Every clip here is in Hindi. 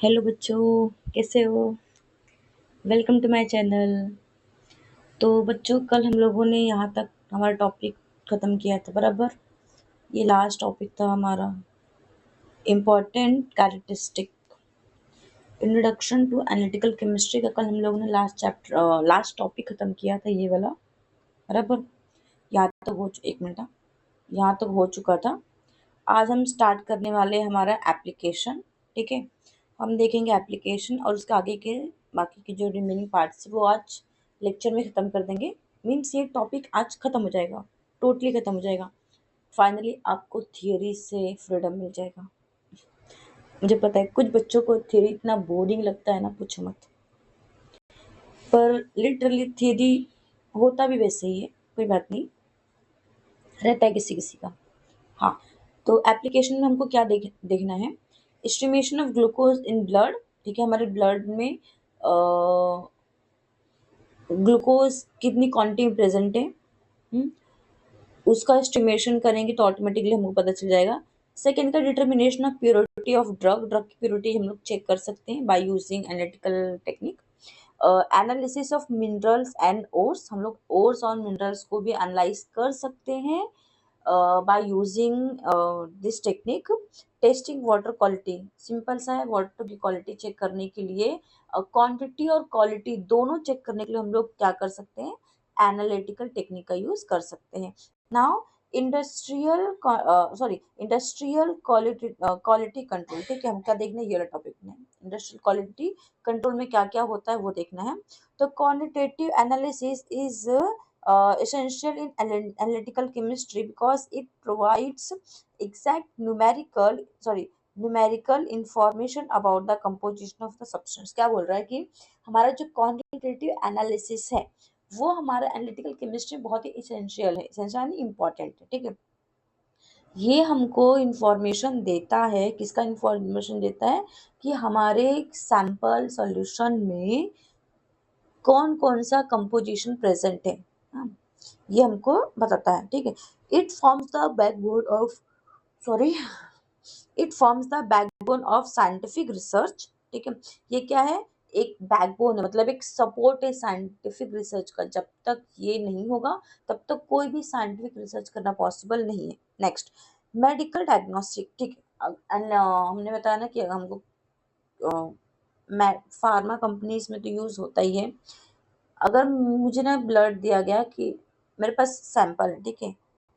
हेलो बच्चों, कैसे हो? Welcome to my channel. तो बच्चों, कल हम लोगों ने यहाँ तक हमारा टॉपिक ख़त्म किया था, बराबर। ये लास्ट टॉपिक था हमारा, important characteristic introduction to analytical chemistry का। कल हम लोगों ने लास्ट टॉपिक ख़त्म किया था, ये वाला, बराबर। यहाँ तक हो एक मिनट, यहाँ तक हो चुका था। आज हम स्टार्ट करने वाले हैं हमारा एप्लीकेशन, ठीक है। हम देखेंगे एप्लीकेशन और उसके आगे के बाकी के जो रिमेनिंग पार्ट्स वो आज लेक्चर में ख़त्म कर देंगे। मीन्स ये टॉपिक आज ख़त्म हो जाएगा, टोटली ख़त्म हो जाएगा। फाइनली आपको थियोरी से फ्रीडम मिल जाएगा। मुझे पता है कुछ बच्चों को थियोरी इतना बोरिंग लगता है ना, पूछो मत। पर लिटरली थियोरी होता भी वैसे ही है, कोई बात नहीं, रहता है किसी किसी का। हाँ, तो एप्लीकेशन में हमको क्या देखना है, estimation of glucose in blood, ठीक है। हमारे ब्लड में ग्लूकोज कितनी क्वांटिटी में प्रेजेंट है, उसका एस्टिमेशन करेंगे तो ऑटोमेटिकली हमको पता चल जाएगा। सेकेंड का determination of purity of drug, drug की प्योरिटी हम लोग चेक कर सकते हैं by using analytical technique. Analysis of minerals and ores, हम लोग ओर्स और मिनरल्स को भी एनालाइज कर सकते हैं by using this technique. Testing water quality, simple सा है, वाटर की क्वालिटी चेक करने के लिए, क्वांटिटी और क्वालिटी दोनों चेक करने के लिए हम लोग क्या कर सकते हैं, एनालिटिकल टेक्निक का यूज कर सकते हैं। नाउ इंडस्ट्रियल क्वालिटी कंट्रोल, ठीक है। हम क्या देखना है, ये टॉपिक में इंडस्ट्रियल क्वालिटी कंट्रोल में क्या क्या होता है वो देखना है। तो quantitative analysis is essential in analytical chemistry because it provides exact numerical information about the composition of the substance। क्या बोल रहा है कि हमारा जो क्वांटिटेटिव एनालिसिस है वो हमारा एनालिटिकल केमिस्ट्री बहुत ही इसेंशियल है, इसेंशियल इम्पॉर्टेंट है, ठीक है। ये हमको इंफॉर्मेशन देता है, किसका इंफॉर्मेशन देता है, कि हमारे सैंपल सॉल्यूशन में कौन कौन सा कंपोजिशन प्रेजेंट है, ये हमको बताता है, ठीक है। It forms the backbone of it forms the backbone of scientific research, ठीक है। ये क्या है, एक बैकबोन है, मतलब एक सपोर्ट है साइंटिफिक रिसर्च का। जब तक ये नहीं होगा तब तक कोई भी साइंटिफिक रिसर्च करना पॉसिबल नहीं है। नेक्स्ट, मेडिकल डायग्नोस्टिक, ठीक है। हमने बताया ना कि हमको फार्मा कंपनीज में तो यूज होता ही है। अगर मुझे ना ब्लड दिया गया कि मेरे पास सैंपल है, ठीक है,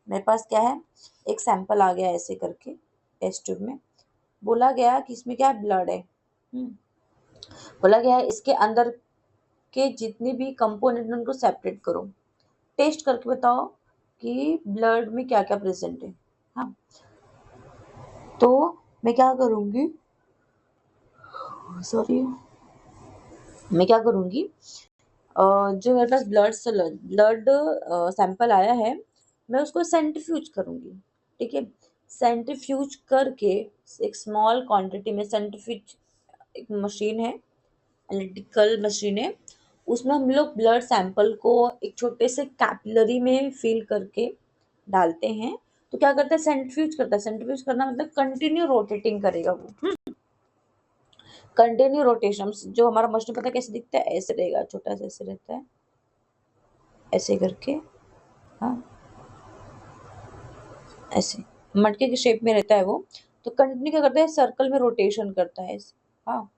मेरे पास क्या है, एक सैंपल आ गया ऐसे करके टेस्ट ट्यूब में, बोला गया कि इसमें क्या है, ब्लड है। बोला गया है इसके अंदर के जितने भी कंपोनेंट उनको सेपरेट करो, टेस्ट करके बताओ कि ब्लड में क्या क्या प्रेजेंट है। हाँ, तो मैं क्या करूँगी, मैं क्या करूँगी, जो मेरे पास ब्लड सैंपल आया है, मैं उसको सेंट्रीफ्यूज करूँगी, ठीक है। सेंट्रीफ्यूज करके एक स्मॉल क्वांटिटी में, सेंट्रीफ्यूज एक मशीन है, एनालिटिकल मशीन है, उसमें हम लोग ब्लड सैंपल को एक छोटे से कैपिलरी में फिल करके डालते हैं। तो क्या करता है, सेंट्रीफ्यूज करता है। सेंट्रीफ्यूज करना मतलब कंटिन्यू रोटेटिंग करेगा वो, कंटिन्यू रोटेशन। जो हमारा मशीन पता है कैसे दिखता है, ऐसे रहेगा, छोटा सा ऐसे रहता है, ऐसे करके, हाँ, ऐसे मटके के शेप में रहता है वो। तो कंटिन्यू क्या करता है, सर्कल में रोटेशन करता है, हाँ,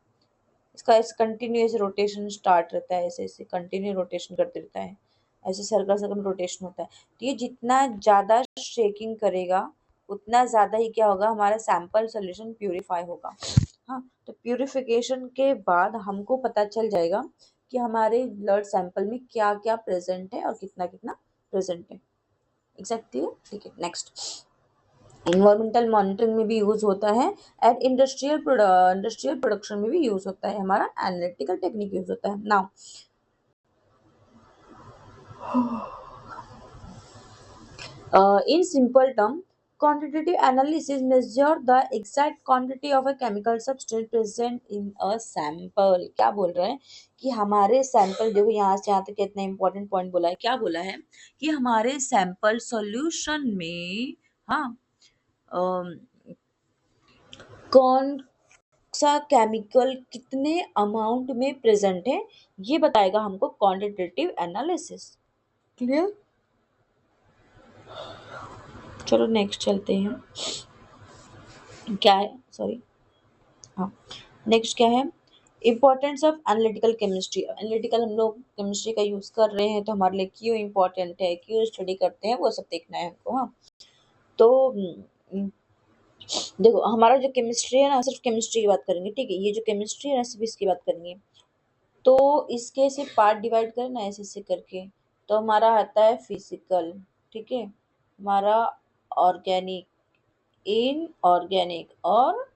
इसका ऐसे कंटिन्यूस रोटेशन स्टार्ट रहता है, ऐसे ऐसे कंटिन्यू रोटेशन करते रहता है, ऐसे सर्कल सर्कल में रोटेशन होता है। तो ये जितना ज़्यादा शेकिंग करेगा उतना ज़्यादा ही क्या होगा, हमारा सैंपल सोल्यूशन प्यूरिफाई होगा। हाँ, तो प्यूरिफिकेशन के बाद हमको पता चल जाएगा कि हमारे ब्लड सैंपल में क्या क्या प्रेजेंट है और कितना कितना प्रेजेंट है, एग्जैक्टली, ठीक है। नेक्स्ट, इन्वायरमेंटल मॉनिटरिंग में भी यूज होता है एंड इंडस्ट्रियल प्रोडक्शन में भी यूज होता है, हमारा एनालिटिकल टेक्निक यूज होता है। Now in simple term, quantitative analysis measure the exact quantity of a chemical substance present in a sample। क्या बोल रहा है कि हमारे सैंपल, देखो यहाँ से यहाँ तक कितना इंपॉर्टेंट पॉइंट बोला है, क्या बोला है कि हमारे सैंपल सॉल्यूशन में, हाँ, कौन सा केमिकल कितने अमाउंट में प्रेजेंट है, ये बताएगा हमको क्वांटिटेटिव एनालिसिस। क्लियर? चलो नेक्स्ट चलते हैं। क्या है, सॉरी, हाँ, नेक्स्ट क्या है, importance of analytical chemistry. Analytical हम लोग केमिस्ट्री का यूज कर रहे हैं तो हमारे लिए क्यों इम्पोर्टेंट है, क्यों स्टडी करते हैं, वो सब देखना है हमको। हाँ, तो देखो हमारा जो केमिस्ट्री है ना, सिर्फ केमिस्ट्री की बात करेंगे, ठीक है, ये जो केमिस्ट्री है ना सिर्फ इसकी बात करेंगे। तो इसके सिर्फ पार्ट डिवाइड करें ना ऐसे ऐसे करके, तो हमारा आता है फिजिकल, ठीक है, हमारा ऑर्गेनिक, इनऑर्गेनिक और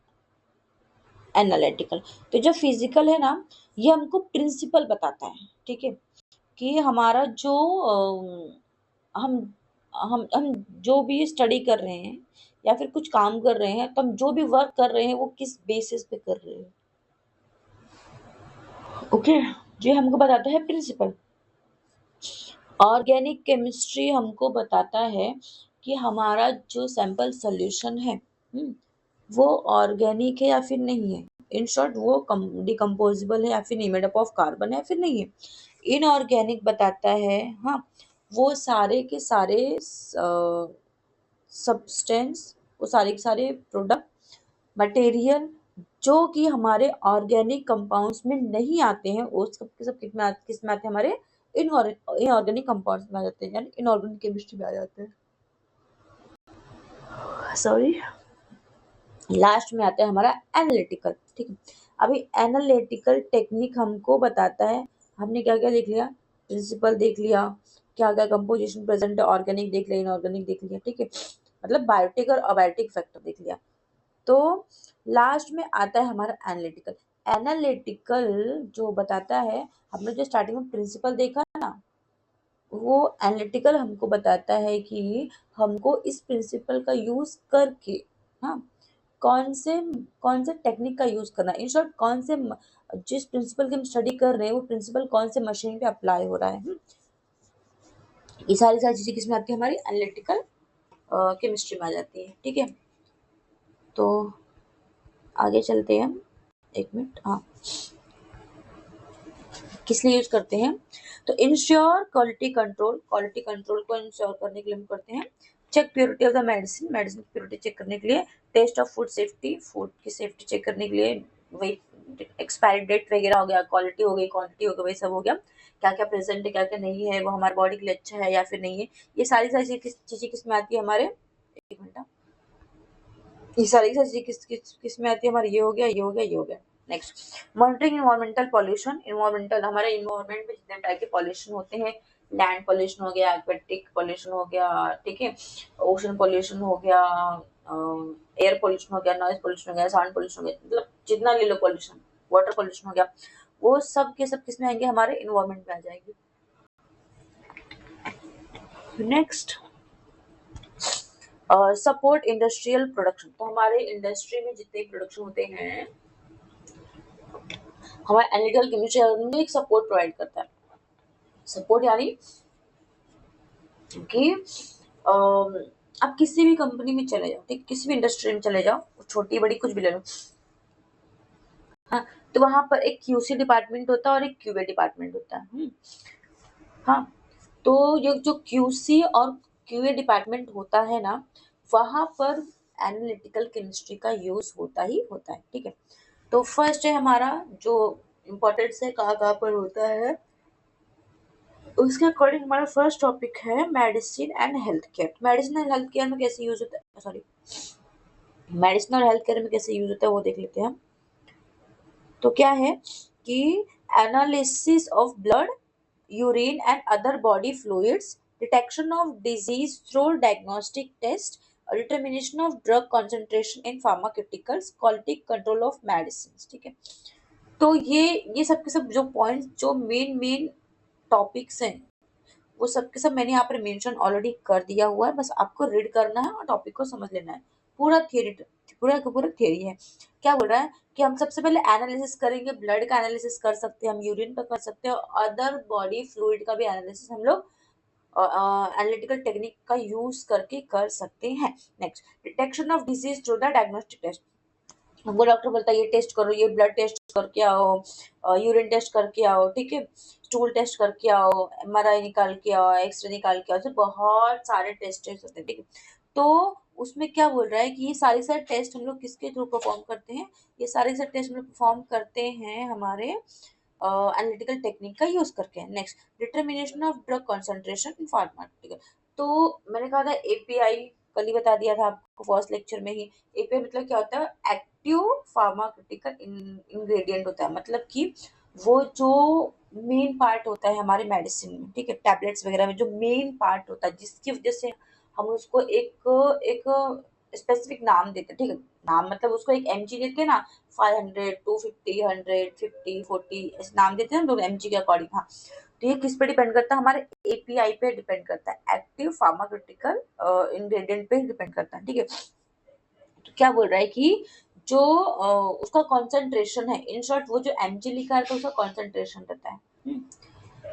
एनालिटिकल। तो जो फिजिकल है ना, ये हमको प्रिंसिपल बताता है, ठीक है, कि हमारा जो हम जो भी स्टडी कर रहे हैं या फिर कुछ काम कर रहे हैं, तो हम जो भी वर्क कर रहे हैं वो किस बेसिस पे कर रहे हैं। ओके, ये हमको बताता है प्रिंसिपल। ऑर्गेनिक केमिस्ट्री हमको बताता है कि हमारा जो सैंपल सॉल्यूशन है, वो ऑर्गेनिक है या फिर नहीं है। इन शॉर्ट वो डिकम्पोजेबल है या फिर नहीं, मेड अप ऑफ कार्बन है या फिर नहीं है। इनऑर्गेनिक बताता है, हाँ, वो सारे के सारे सब्सटेंस, वो सारे के सारे प्रोडक्ट, मटेरियल जो कि हमारे ऑर्गेनिक कंपाउंड्स में नहीं आते हैं, वो सब के सब किस में आते हैं, हमारे इनऑर्गेनिक कंपाउंड्स में आ जाते हैं, यानी इनऑर्गेनिक केमिस्ट्री में आ जाते हैं। सॉरी, लास्ट में आता है हमारा एनालिटिकल, ठीक है। अभी एनालिटिकल टेक्निक हमको बताता है, हमने क्या क्या देख लिया, प्रिंसिपल देख लिया, क्या क्या कंपोजिशन प्रेजेंट है, ऑर्गेनिक देख लिया, इनऑर्गेनिक देख लिया, ठीक है, मतलब बायोटिक और अबायोटिक फैक्टर देख लिया। तो लास्ट में आता है हमारा एनालिटिकल। एनालिटिकल जो बताता है, हमने जो स्टार्टिंग में प्रिंसिपल देखा ना, वो एनालिटिकल हमको बताता है कि हमको इस प्रिंसिपल का यूज करके, हाँ, कौन से टेक्निक का यूज करना है, इन शॉर्ट कौन से जिस प्रिंसिपल की हम स्टडी कर रहे हैं वो प्रिंसिपल कौन से मशीन पे अप्लाई हो रहा है। ये सारी सारी चीजें किसमें आती है, हमारी एनालिटिकल केमिस्ट्री में आ जाती है, ठीक है। तो आगे चलते हैं हम, एक मिनट, हाँ, किस लिए यूज करते हैं, तो इंश्योर क्वालिटी कंट्रोल को इंश्योर करने के लिए हम करते हैं। Check purity of the medicine, medicine की प्योरिटी चेक करने के लिए। Test of food safety, food की सेफ्टी चेक करने के लिए। वही एक्सपायरी डेट वगैरह हो गया, क्वालिटी हो गई, क्वांटिटी हो गई, वही सब हो गया, क्या क्या प्रेजेंट है क्या क्या नहीं है, वो हमारे बॉडी के लिए अच्छा है या फिर नहीं है। ये सारी सारी चीजें किस में आती है हमारे, एक मिनट, ये सारी सारी चीजें किस में आती है हमारे, ये हो गया, ये हो गया, ये हो गया। Next, monitoring environmental pollution. Environmental, हमारे इन्वायरमेंट में जितने टाइप के पॉल्यूशन होते हैं, लैंड पॉल्यूशन हो गया, एक्वेटिक पॉल्यूशन हो गया, ठीक है, ओशन पॉल्यूशन हो गया, एयर पॉल्यूशन हो गया, नॉइज पॉल्यूशन हो गया, साउंड पॉल्यूशन हो गया, मतलब जितना ले लो पॉल्यूशन, वाटर पॉल्यूशन हो गया, वो सब के सब किसमें आएंगे, हमारे इन्वायरमेंट में आ जाएंगे। Next, support industrial production. तो हमारे इंडस्ट्री में जितने प्रोडक्शन होते हैं, हमारा एनालिटिकल केमिस्ट्री में एक सपोर्ट प्रोवाइड करता है। सपोर्ट यानी कि आप किसी भी कंपनी में चले जाओ, ठीक, किसी भी इंडस्ट्री में चले जाओ, छोटी बड़ी कुछ भी ले लो, हाँ, तो वहां पर एक क्यूसी डिपार्टमेंट होता है और एक क्यूए डिपार्टमेंट होता है। हाँ, तो ये जो क्यूसी और क्यूए डिपार्टमेंट होता है ना, वहां पर एनालिटिकल केमिस्ट्री का यूज होता ही होता है, ठीक है। तो फर्स्ट है हमारा जो इम्पोर्टेंस है, कहाँ कहाँ पर होता है, उसके अकॉर्डिंग हमारा फर्स्ट टॉपिक है medicine and health care. Medicine and health care में कैसे यूज होता है, सॉरी, मेडिसिन और हेल्थ केयर में कैसे यूज होता है वो देख लेते हैं हम। तो क्या है कि analysis of blood, urine and other body fluids, detection of disease through diagnostic test, determination of drug concentration in pharmaceuticals, quality control of medicine, ठीक है। तो ये सब के सब जो पॉइंट्स, जो मेन मेन टॉपिक्स हैं, वो सब के सब मैंने यहाँ पर मेंशन ऑलरेडी कर दिया हुआ है, बस आपको रीड करना है और टॉपिक को समझ लेना है। पूरा थियरी, पूरा का पूरा थियरी है। क्या बोल रहा है कि हम सबसे पहले एनालिसिस करेंगे, ब्लड का एनालिसिस कर सकते हैं हम, यूरिन का कर सकते हैं, और अदर बॉडी फ्लूइड का भी एनालिसिस हम लोग एनालिटिकल टेक्निक का यूज करके कर सकते हैं। Next, detection of disease through the diagnostic test. वो डॉक्टर बोलता है ये टेस्ट करो, ये ब्लड टेस्ट करके आओ, यूरिन टेस्ट करके आओ, ठीक है, स्टूल टेस्ट करके आओ, एमआरआई निकाल के आओ, एक्सरे निकाल के आओ, तो बहुत सारे टेस्ट होते हैं, ठीक है। तो उसमें क्या बोल रहा है कि ये सारे टेस्ट हम लोग किसके थ्रू परफॉर्म करते हैं, ये सारे टेस्ट हम लोग परफॉर्म करते हैं हमारे एनालिटिकल टेक्निक का यूज करके। Next, determination of drug concentration in pharmaceutical. तो मैंने कहा था एपीआई, कल ही बता दिया था आपको फर्स्ट लेक्चर में ही। एपीआई मतलब क्या होता है, एक्टिव फार्मास्यूटिकल इंग्रेडिएंट होता है, मतलब कि वो जो मेन पार्ट होता है हमारे मेडिसिन में, ठीक है, टैबलेट्स वगैरह में जो मेन पार्ट होता है, जिसकी वजह से हम उसको एक एक स्पेसिफिक नाम देते हैं, ठीक है। नाम मतलब उसको एक एमजी देते हैं ना, 500, 250, 100, 50, 40 ऐसे नाम देते हैं हम लोग एमजी के अकॉर्डिंग। हाँ, तो ये किस पे डिपेंड करता है, हमारे एपीआई पे डिपेंड करता है, एक्टिव फार्मास्यूटिकल इंग्रेडिएंट पे डिपेंड करता है, ठीक है। तो क्या बोल रहा है कि जो उसका कॉन्सेंट्रेशन है, इन शॉर्ट वो जो एमजी लिखा है तो उसका कॉन्सेंट्रेशन रहता है।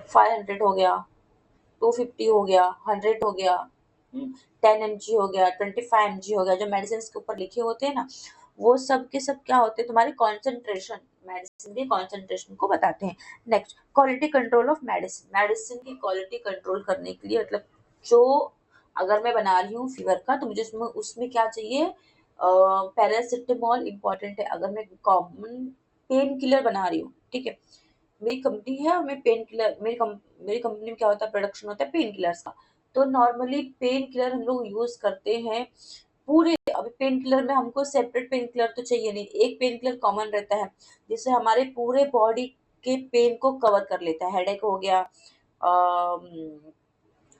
500 हो गया, 250 हो गया, 100 हो गया, 10 mg हो गया, 25 mg हो गया, जो मेडिसिन के ऊपर लिखे होते हैं ना, वो सब के सब क्या होते हैं, तुम्हारे कॉन्सेंट्रेशन, मेडिसिन के कॉन्सेंट्रेशन को बताते हैं। Next, quality control of medicine. Medicine की क्वालिटी कंट्रोल करने के लिए, मतलब जो अगर मैं बना रही हूँ फीवर का, तो मुझे उसमें उसमें क्या चाहिए, पैरासिटामोल इंपॉर्टेंट है। अगर मैं कॉमन पेन किलर बना रही हूँ, ठीक है, मेरी कंपनी है और मैं पेन किलर, मेरी कंपनी में क्या होता है, प्रोडक्शन होता है पेन किलर्स का। तो नॉर्मली पेन किलर हम लोग यूज करते हैं पूरे। अभी पेन किलर में हमको सेपरेट पेन किलर तो चाहिए नहीं, एक पेन किलर कॉमन रहता है जिससे हमारे पूरे बॉडी के पेन को कवर कर लेता है। हेडेक हो गया,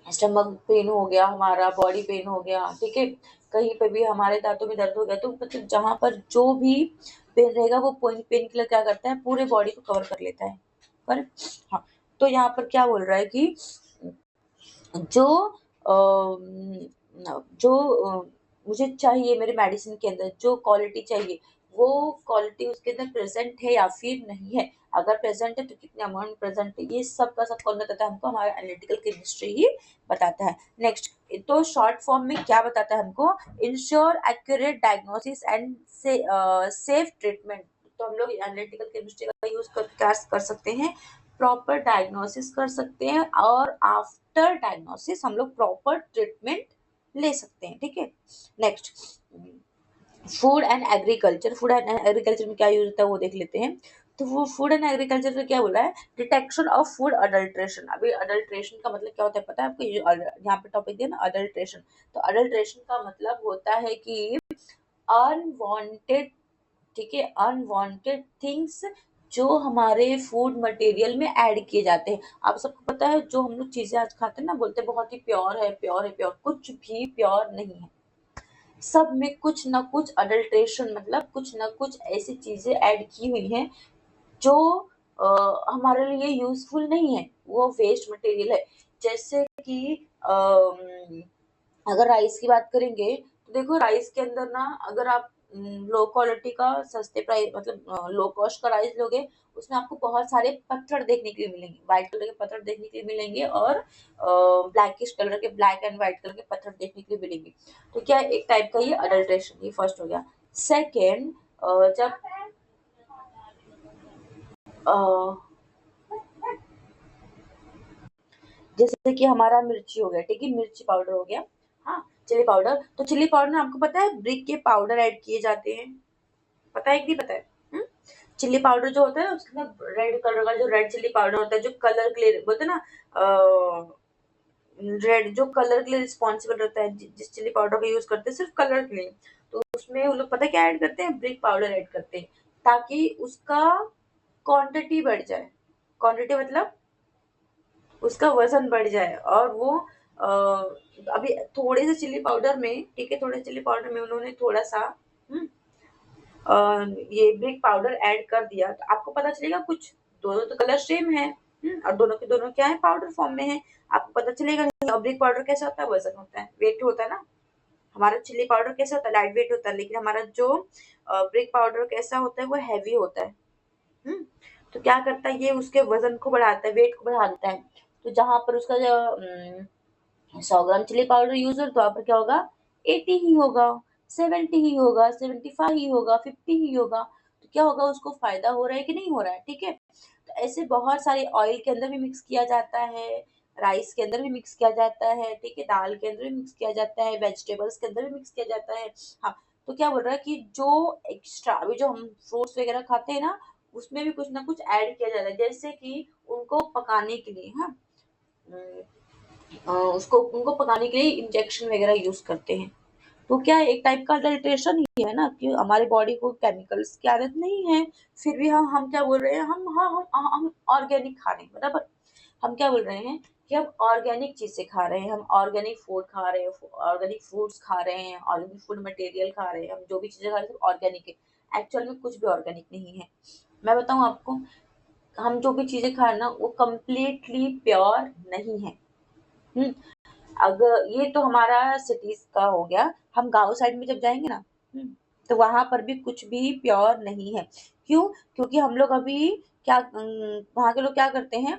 स्टमक पेन हो गया, हमारा बॉडी पेन हो गया, ठीक है, कहीं पे भी हमारे दांतों में दर्द हो गया, तो मतलब जहां पर जो भी पेन रहेगा वो पेन किलर क्या करता है, पूरे बॉडी को कवर कर लेता है। पर हाँ, तो यहाँ पर क्या बोल रहा है कि जो जो मुझे चाहिए मेरे मेडिसिन के अंदर जो क्वालिटी चाहिए, वो क्वालिटी उसके अंदर प्रेजेंट है या फिर नहीं है। अगर प्रेजेंट है तो कितने अमाउंट प्रेजेंट है, ये सब का सब कौन बताता है हमको, हमारा एनालिटिकल केमिस्ट्री ही बताता है। नेक्स्ट, तो शॉर्ट फॉर्म में क्या बताता है हमको, ensure accurate diagnosis and safe treatment. तो हम लोग एनालिटिकल केमिस्ट्री का यूज कर सकते हैं, प्रॉपर डायग्नोसिस कर सकते हैं, और आफ्टर डायग्नोसिस हम लोग प्रॉपर ट्रीटमेंट ले सकते हैं, ठीक है। Next, food and agriculture. Food and agriculture में क्या यूज होता है वो देख लेते हैं। तो वो फूड एंड एग्रीकल्चर में क्या बोला है, डिटेक्शन ऑफ फूड अडल्ट्रेशन। अभी अडल्ट्रेशन का मतलब क्या होता है पता है आपको, यहाँ पे टॉपिक दिया ना अडल्ट्रेशन। तो अडल्ट्रेशन का मतलब होता है कि अनवांटेड, ठीक है, अनवांटेड थिंग्स जो हमारे फूड मटेरियल में ऐड किए जाते हैं। आप सबको पता है जो हम लोग चीजें आज खाते हैं ना, बोलते हैं बहुत ही प्योर है, प्योर है, प्योर, कुछ भी प्योर नहीं है। सब में कुछ ना कुछ अडल्ट्रेशन, मतलब कुछ ना कुछ ऐसी चीजें ऐड की हुई हैं जो हमारे लिए यूजफुल नहीं है, वो वेस्ट मटेरियल है। जैसे कि अगर राइस की बात करेंगे, तो देखो राइस के अंदर ना, अगर आप लो क्वालिटी का सस्ते प्राइस, मतलब लो कॉस्ट का राइस लोगे, उसमें आपको बहुत सारे पत्थर देखने के लिए मिलेंगे, व्हाइट कलर के पत्थर देखने के लिए मिलेंगे, और ब्लैकिश कलर के, ब्लैक एंड व्हाइट कलर के पत्थर देखने के लिए मिलेंगे। तो क्या एक टाइप का ये अडल्ट्रेशन, ये फर्स्ट हो गया। सेकेंड, जब अ, जैसे कि हमारा मिर्ची हो गया, ठीक है, मिर्ची पाउडर हो गया, हाँ, चिली पाउडर। तो चिली पाउडर में आपको पता है ब्रिक के पाउडर ऐड किए जाते हैं, पता है कि नहीं पता है? चिल्ली पाउडर जो होता है ना, उसके अंदर रेड कलर का जो रेड चिल्ली पाउडर होता है, जो कलर के लिए बोलते हैं ना, रेड जो कलर के लिए रिस्पॉन्सिबल रहता है, जिस चिल्ली पाउडर का यूज करते हैं सिर्फ कलर के लिए, तो उसमें वो लोग पता है क्या ऐड करते हैं, ब्रिक पाउडर ऐड करते हैं, ताकि उसका क्वांटिटी बढ़ जाए। क्वांटिटी मतलब उसका वजन बढ़ जाए, और वो अभी थोड़े से चिल्ली पाउडर में, ठीक है, थोड़े चिल्ली पाउडर में उन्होंने थोड़ा सा ये ब्रिक पाउडर ऐड कर दिया, तो आपको पता चलेगा कुछ, दोनों तो कलर सेम है, और दोनों के दोनों क्या है, पाउडर फॉर्म में है, आपको पता चलेगा नहीं। और ब्रिक पाउडर कैसा होता है, वजन होता है, वेट होता है ना। हमारा चिल्ली पाउडर कैसा होता है, लाइट वेट होता है, लेकिन हमारा जो ब्रिक पाउडर कैसा होता है, वो हैवी होता है। हम्म तो क्या करता है, ये उसके वजन को बढ़ाता है, वेट को बढ़ा देता है। तो जहां पर उसका जो 100 ग्राम चिली पाउडर यूज हो, तो वहां पर क्या होगा, 80 ही होगा। 70 ही होगा, 75 ही होगा, 50 ही होगा। तो क्या होगा, उसको फायदा हो रहा है कि नहीं हो रहा है, ठीक है। तो ऐसे बहुत सारे ऑयल के अंदर भी मिक्स किया जाता है, राइस के अंदर भी मिक्स किया जाता है, ठीक है, दाल के अंदर भी मिक्स किया जाता है, वेजिटेबल्स के अंदर भी मिक्स किया जाता है। हाँ, तो क्या बोल रहा है कि जो एक्स्ट्रा अभी जो हम फ्रूट्स वगैरह खाते हैं ना, उसमें भी कुछ ना कुछ ऐड किया जाता है, जैसे कि उनको पकाने के लिए, हाँ, उसको उनको पकाने के लिए इंजेक्शन वगैरह यूज करते हैं। तो क्या है, एक टाइप का अडल्ट्रेशन ही है ना, कि हमारे बॉडी को केमिकल्स की आदत नहीं है, फिर भी हम क्या बोल रहे हैं, हम ऑर्गेनिक खा रहे हैं, बराबर। हम क्या बोल रहे हैं कि हम ऑर्गेनिक चीजें खा रहे हैं, हम ऑर्गेनिक फूड खा रहे हैं, ऑर्गेनिक फ्रूट्स खा रहे हैं, ऑर्गेनिक फूड मटेरियल खा रहे हैं, हम जो भी चीजें खा रहे हैं ऑर्गेनिक है। एक्चुअल में कुछ भी ऑर्गेनिक नहीं है। मैं बताऊं आपको, हम जो भी चीजें खा रहे हैं ना, वो कम्प्लीटली प्योर नहीं है। हम्म अगर ये तो हमारा सिटीज का हो गया, हम गांव साइड में जब जाएंगे ना, तो वहां पर भी कुछ भी प्योर नहीं है। क्यों? क्योंकि हम लोग अभी क्या, वहां के लोग क्या करते हैं,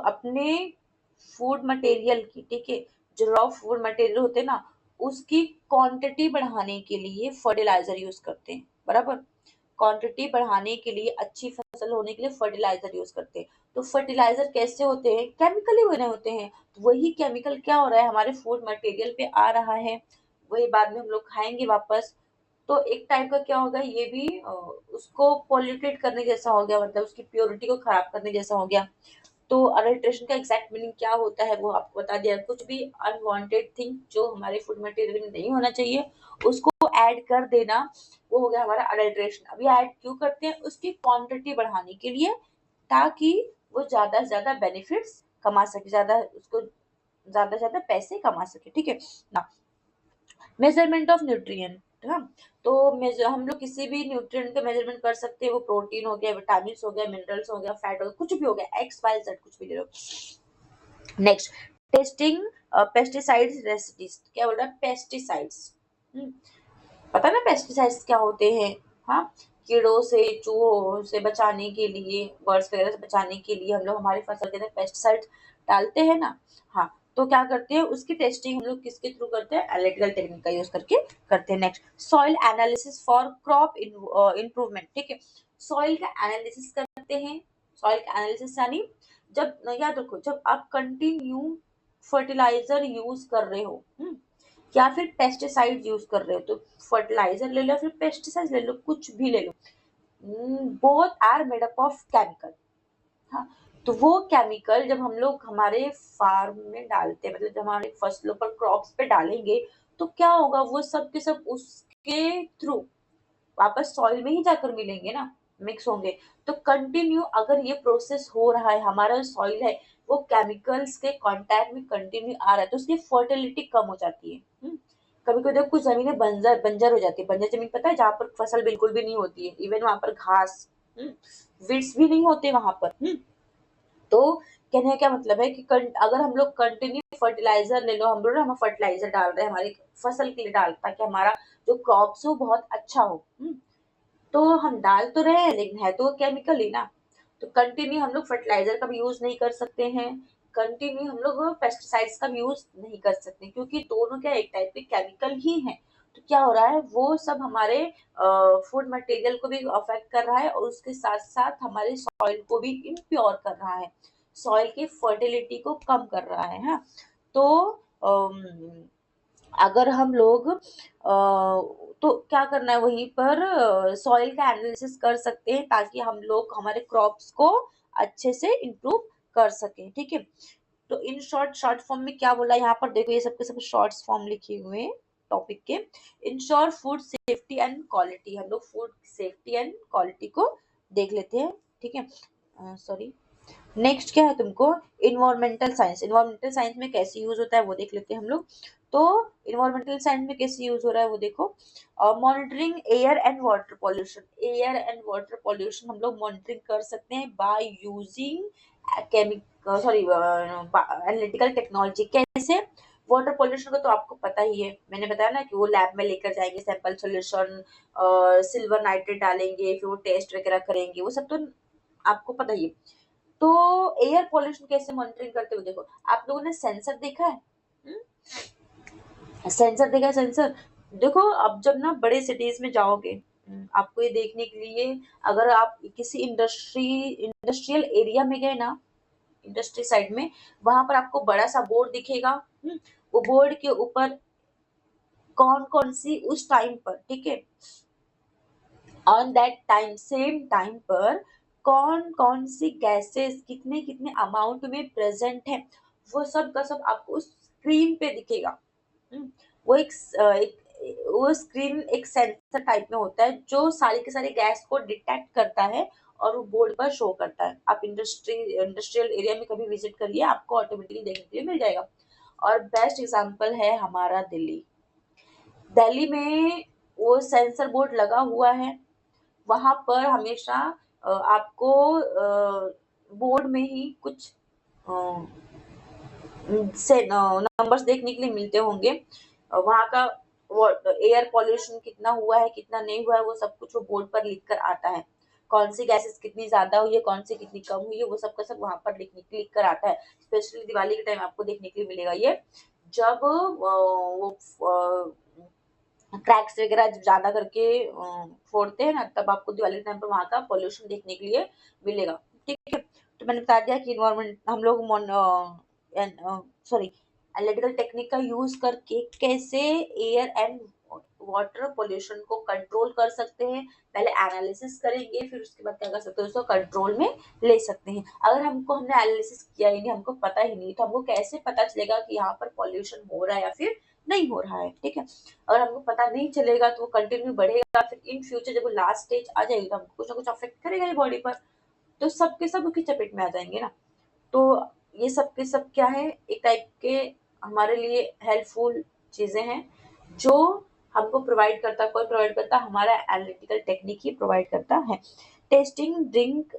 अपने फूड मटेरियल की, ठीक है, जो रॉ फूड मटेरियल होते हैं ना, उसकी क्वांटिटी बढ़ाने के लिए फर्टिलाइजर यूज करते हैं, बराबर। क्वांटिटी बढ़ाने के लिए, अच्छी फसल होने के लिए फर्टिलाइजर यूज करते हैं। तो फर्टिलाइजर कैसे होते हैं, केमिकली बने होते हैं। तो वही केमिकल क्या हो रहा है, हमारे फूड मटेरियल पे आ रहा है, वही बाद में हम लोग खाएंगे वापस। तो एक टाइप का क्या होगा, ये भी उसको पॉल्यूटेड करने जैसा हो गया, मतलब उसकी प्योरिटी को खराब करने जैसा हो गया। तो अडल्ट्रेशन का एग्जैक्ट मीनिंग क्या होता है वो आपको बता दिया। कुछ भी अनवांटेड थिंग जो हमारे फूड मटेरियल में नहीं होना चाहिए, उसको ऐड कर देना, वो हो गया हमारा अडल्ट्रेशन। अभी ऐड क्यों करते हैं, उसकी क्वांटिटी बढ़ाने के लिए, ताकि वो ज्यादा से ज्यादा बेनिफिट्स कमा सके, ज्यादा उसको ज्यादा से ज्यादा पैसे कमा सके, ठीक है ना। मेजरमेंट ऑफ न्यूट्रिएंट, हाँ, तो हम लोग किसी भी न्यूट्रिएंट का मेजरमेंट कर सकते हैं। वो प्रोटीन हो गया, विटामिन हो गया, मिनरल्स हो गया, फैट हो गया, कुछ भी हो गया, एक्स वाई जेड कुछ भी ले लो। Next, testing pesticides residues. क्या बोल रहा है, पेस्टिसाइड्स। पता ना पेस्टिसाइड्स क्या होते हैं, हाँ, कीड़ों से, चूहों से बचाने के लिए, बर्ड्स वगैरह से बचाने के लिए हम लोग हमारी फसल के अंदर पेस्टिसाइड डालते हैं ना। हाँ, तो क्या करते हैं, उसकी टेस्टिंग हम लोग किसके थ्रू करते हैं, एनालिटिकल टेक्निक का यूज करके करते हैं। Next, soil analysis for crop improvement, ठीक है। सॉइल का एनालिसिस करते हैं। सॉइल का एनालिसिस यानी, जब याद रखो, जब आप कंटिन्यू फर्टिलाइजर यूज कर रहे हो, या फिर पेस्टिसाइड यूज कर रहे हो, तो फर्टिलाइजर ले लो, फिर पेस्टिसाइड ले लो, कुछ भी ले लो, both are made up of chemical. हाँ, तो वो केमिकल जब हम लोग हमारे फार्म में डालते हैं, मतलब जब हमारे फसलों पर, क्रॉप्स पे डालेंगे, तो क्या होगा, वो सब के सब उसके थ्रू वापस सॉइल में ही जाकर मिलेंगे ना, मिक्स होंगे। तो कंटिन्यू अगर ये प्रोसेस हो रहा है, हमारा सॉइल है वो केमिकल्स के कांटेक्ट में कंटिन्यू आ रहा है, तो उसकी फर्टिलिटी कम हो जाती है। कभी कभी देखो कुछ जमीनें बंजर बंजर हो जाती है। बंजर जमीन पता है, जहाँ पर फसल बिल्कुल भी नहीं होती है, इवन वहां पर घास, वीड्स भी नहीं होते वहां पर। तो कहने का क्या मतलब है कि अगर हम लोग कंटिन्यू फर्टिलाइजर ले लो, हम लोग ना, हम फर्टिलाइजर डाल रहे हैं हमारी फसल के लिए, डाल ताकि हमारा जो क्रॉप्स हो बहुत अच्छा हो। तो हम डाल तो रहे हैं, लेकिन है तो केमिकल ही ना। तो कंटिन्यू हम लोग फर्टिलाइजर का भी यूज नहीं कर सकते हैं, कंटिन्यू हम लोग पेस्टिसाइड्स का भी यूज नहीं कर सकते, क्योंकि दोनों क्या एक टाइप के केमिकल ही हैं। तो क्या हो रहा है, वो सब हमारे फूड मटेरियल को भी अफेक्ट कर रहा है, और उसके साथ साथ हमारे सॉइल को भी इम्प्योर कर रहा है, सॉइल की फर्टिलिटी को कम कर रहा है, हाँ। तो अगर हम लोग तो क्या करना है, वहीं पर सॉइल का एनालिसिस कर सकते हैं, ताकि हम लोग हमारे क्रॉप्स को अच्छे से इम्प्रूव कर सकें, ठीक है। तो इन शॉर्ट, शॉर्ट फॉर्म में क्या बोला यहाँ पर, देखो ये सबके सब शॉर्ट फॉर्म लिखे हुए हैं टॉपिक के। Ensure food safety and quality, हम लोग फूड सेफ्टी एंड क्वालिटी को देख लेते हैं, ठीक है। सॉरी, नेक्स्ट क्या है तुमको, इन्वायरमेंटल साइंस। इन्वायरमेंटल साइंस में कैसे यूज होता है वो देख लेते हैं हम लोग। तो इन्वायरमेंटल साइंस में कैसे यूज हो रहा है वो देखो। Monitoring air and water pollution. Air and water pollution हम लोग मॉनिटरिंग कर सकते हैं by using chemical, sorry, analytical technology. कैसे? वाटर पॉल्यूशन का तो आपको पता ही है, मैंने बताया ना कि वो लैब में लेकर जाएंगे सैंपल सोल्यूशन, सिल्वर नाइट्रेट डालेंगे, फिर वो टेस्ट वगैरह करेंगे, वो सब तो आपको पता ही है। तो एयर पॉल्यूशन कैसे मॉनिटरिंग करते हुए देखो, आप लोगों ने सेंसर देखा है? हम्म? सेंसर देखा, सेंसर देखो। अब जब ना बड़े सिटीज में जाओगे, आपको ये देखने के लिए, अगर आप किसी इंडस्ट्रियल एरिया में गए ना, इंडस्ट्री साइड में, वहां पर आपको बड़ा सा बोर्ड दिखेगा। वो बोर्ड के ऊपर कौन कौन सी उस टाइम पर, ठीक है, on that time, same time पर कौन कौन सी गैसेस कितने कितने अमाउंट में प्रेजेंट है, वो सब का सब आपको उस स्क्रीन पे दिखेगा। हम्म, वो वो स्क्रीन एक सेंसर टाइप में होता है जो सारी के सारे गैस को डिटेक्ट करता है और वो बोर्ड पर शो करता है। आप इंडस्ट्रियल एरिया में कभी विजिट करिए, आपको ऑटोमेटिकली देखने के लिए मिल जाएगा। और बेस्ट एग्जांपल है हमारा दिल्ली। दिल्ली में वो सेंसर बोर्ड लगा हुआ है। वहां पर हमेशा आपको बोर्ड में ही कुछ से नंबर्स देखने के लिए मिलते होंगे। वहाँ का एयर पॉल्यूशन कितना हुआ है, कितना नहीं हुआ है, वो सब कुछ वो बोर्ड पर लिख कर आता है। कौन सी गैसेस कितनी ज्यादा हुई है, कौन सी कितनी कम हुई है, वो सब का सब वहां पर लिख कर आता है। स्पेशली दिवाली के टाइम आपको देखने के लिए मिलेगा ये। जब वो क्रैक्स वगैरह जब ज्यादा करके फोड़ते हैं ना, तब आपको दिवाली के टाइम पर वहां का पॉल्यूशन देखने के लिए मिलेगा। ठीक है, तो मैंने बता दिया कि इन्वायरमेंट हम लोग सॉरी एनालिटिकल टेक्निक का यूज करके कैसे एयर एंड वाटर पोल्यूशन को कंट्रोल कर सकते हैं। पहले एनालिसिस करेंगे, फिर उसके बाद क्या कर सकते हैं, उसको कंट्रोल में ले सकते हैं। अगर हमने एनालिसिस किया ही नहीं, हमको पता ही नहीं, तो हमको कैसे पता चलेगा कि यहाँ पर पॉल्यूशन हो रहा है या फिर नहीं हो रहा है। ठीक है, अगर हमको पता नहीं चलेगा तो वो कंटिन्यू बढ़ेगा, फिर इन फ्यूचर जब वो लास्ट स्टेज आ जाएगी तो हमको कुछ ना कुछ अफेक्ट करेगा ही बॉडी पर। तो सबके सब उसकी चपेट में आ जाएंगे ना। तो ये सब के सब क्या है, एक टाइप के हमारे लिए हेल्पफुल चीजें हैं जो हमको प्रोवाइड करता, कोई प्रोवाइड करता, हमारा एनालिटिकल टेक्निक ही प्रोवाइड करता है। Testing drink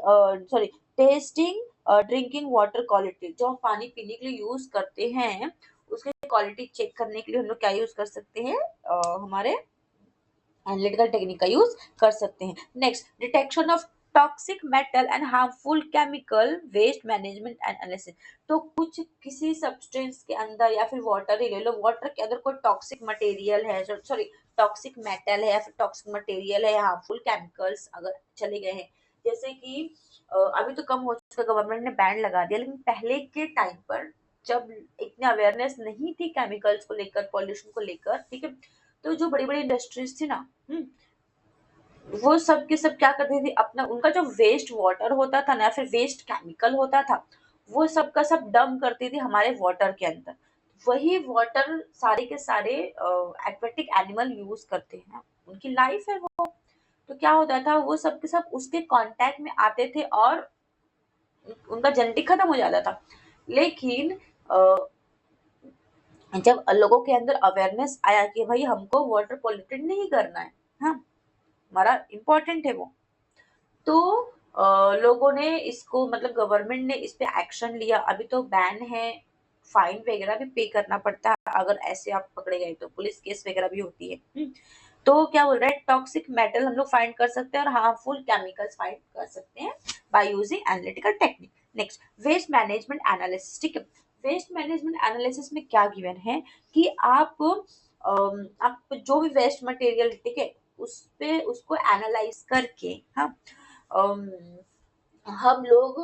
sorry testing drinking water quality, जो हम पानी पीने के लिए यूज करते हैं, उसकी क्वालिटी चेक करने के लिए हम लोग क्या यूज कर सकते हैं, हमारे एनालिटिकल टेक्निक का यूज कर सकते हैं। Next, detection of toxic metal and harmful chemical waste management and analysis. तो कुछ किसी सब्सटेंस के अंदर या फिर वाटर ही ले लो, वाटर के अंदर कोई टॉक्सिक मटेरियल है, सॉरी टॉक्सिक मेटल है या फिर टॉक्सिक मटेरियल है, हार्मफुल केमिकल्स अगर चले गए हैं, जैसे कि अभी तो कम हो चुका, गवर्नमेंट ने बैन लगा दिया, लेकिन पहले के टाइम पर जब इतनी अवेयरनेस नहीं थी केमिकल्स को लेकर, पॉल्यूशन को लेकर, ठीक है, तो जो बड़ी बड़ी इंडस्ट्रीज थी ना, वो सब के सब क्या करती थी, अपना उनका जो वेस्ट वाटर होता था ना, या फिर वेस्ट केमिकल होता था, वो सब का सब डंप करती थी हमारे वाटर के अंदर। वही वाटर सारे के सारे एक्वेटिक एनिमल यूज करते हैं, उनकी लाइफ है वो। तो क्या होता था, वो सब के सब उसके कांटेक्ट में आते थे और उनका जेनेटिक खत्म हो जाता था। लेकिन जब लोगों के अंदर अवेयरनेस आया कि भाई हमको वाटर पॉल्यूटेड नहीं करना है, हाँ, हमारा इम्पोर्टेंट है वो, तो लोगों ने इसको, मतलब गवर्नमेंट ने इस पे एक्शन लिया। अभी तो बैन है, फाइन वगैरह भी पे करना पड़ता है, अगर ऐसे आप पकड़े गए तो पुलिस केस वगैरह भी होती है। तो क्या बोल रहा है, टॉक्सिक मेटल हम लोग फाइंड कर सकते हैं और हार्मफुल केमिकल्स फाइंड कर सकते हैं by using analytical technique. Next, waste management analysis. ठीक है, वेस्ट मैनेजमेंट एनालिसिस में क्या गिवन है कि आप जो भी वेस्ट मटेरियल, ठीक है, उस पे उसको एनालाइज करके, हाँ, अम, हम लोग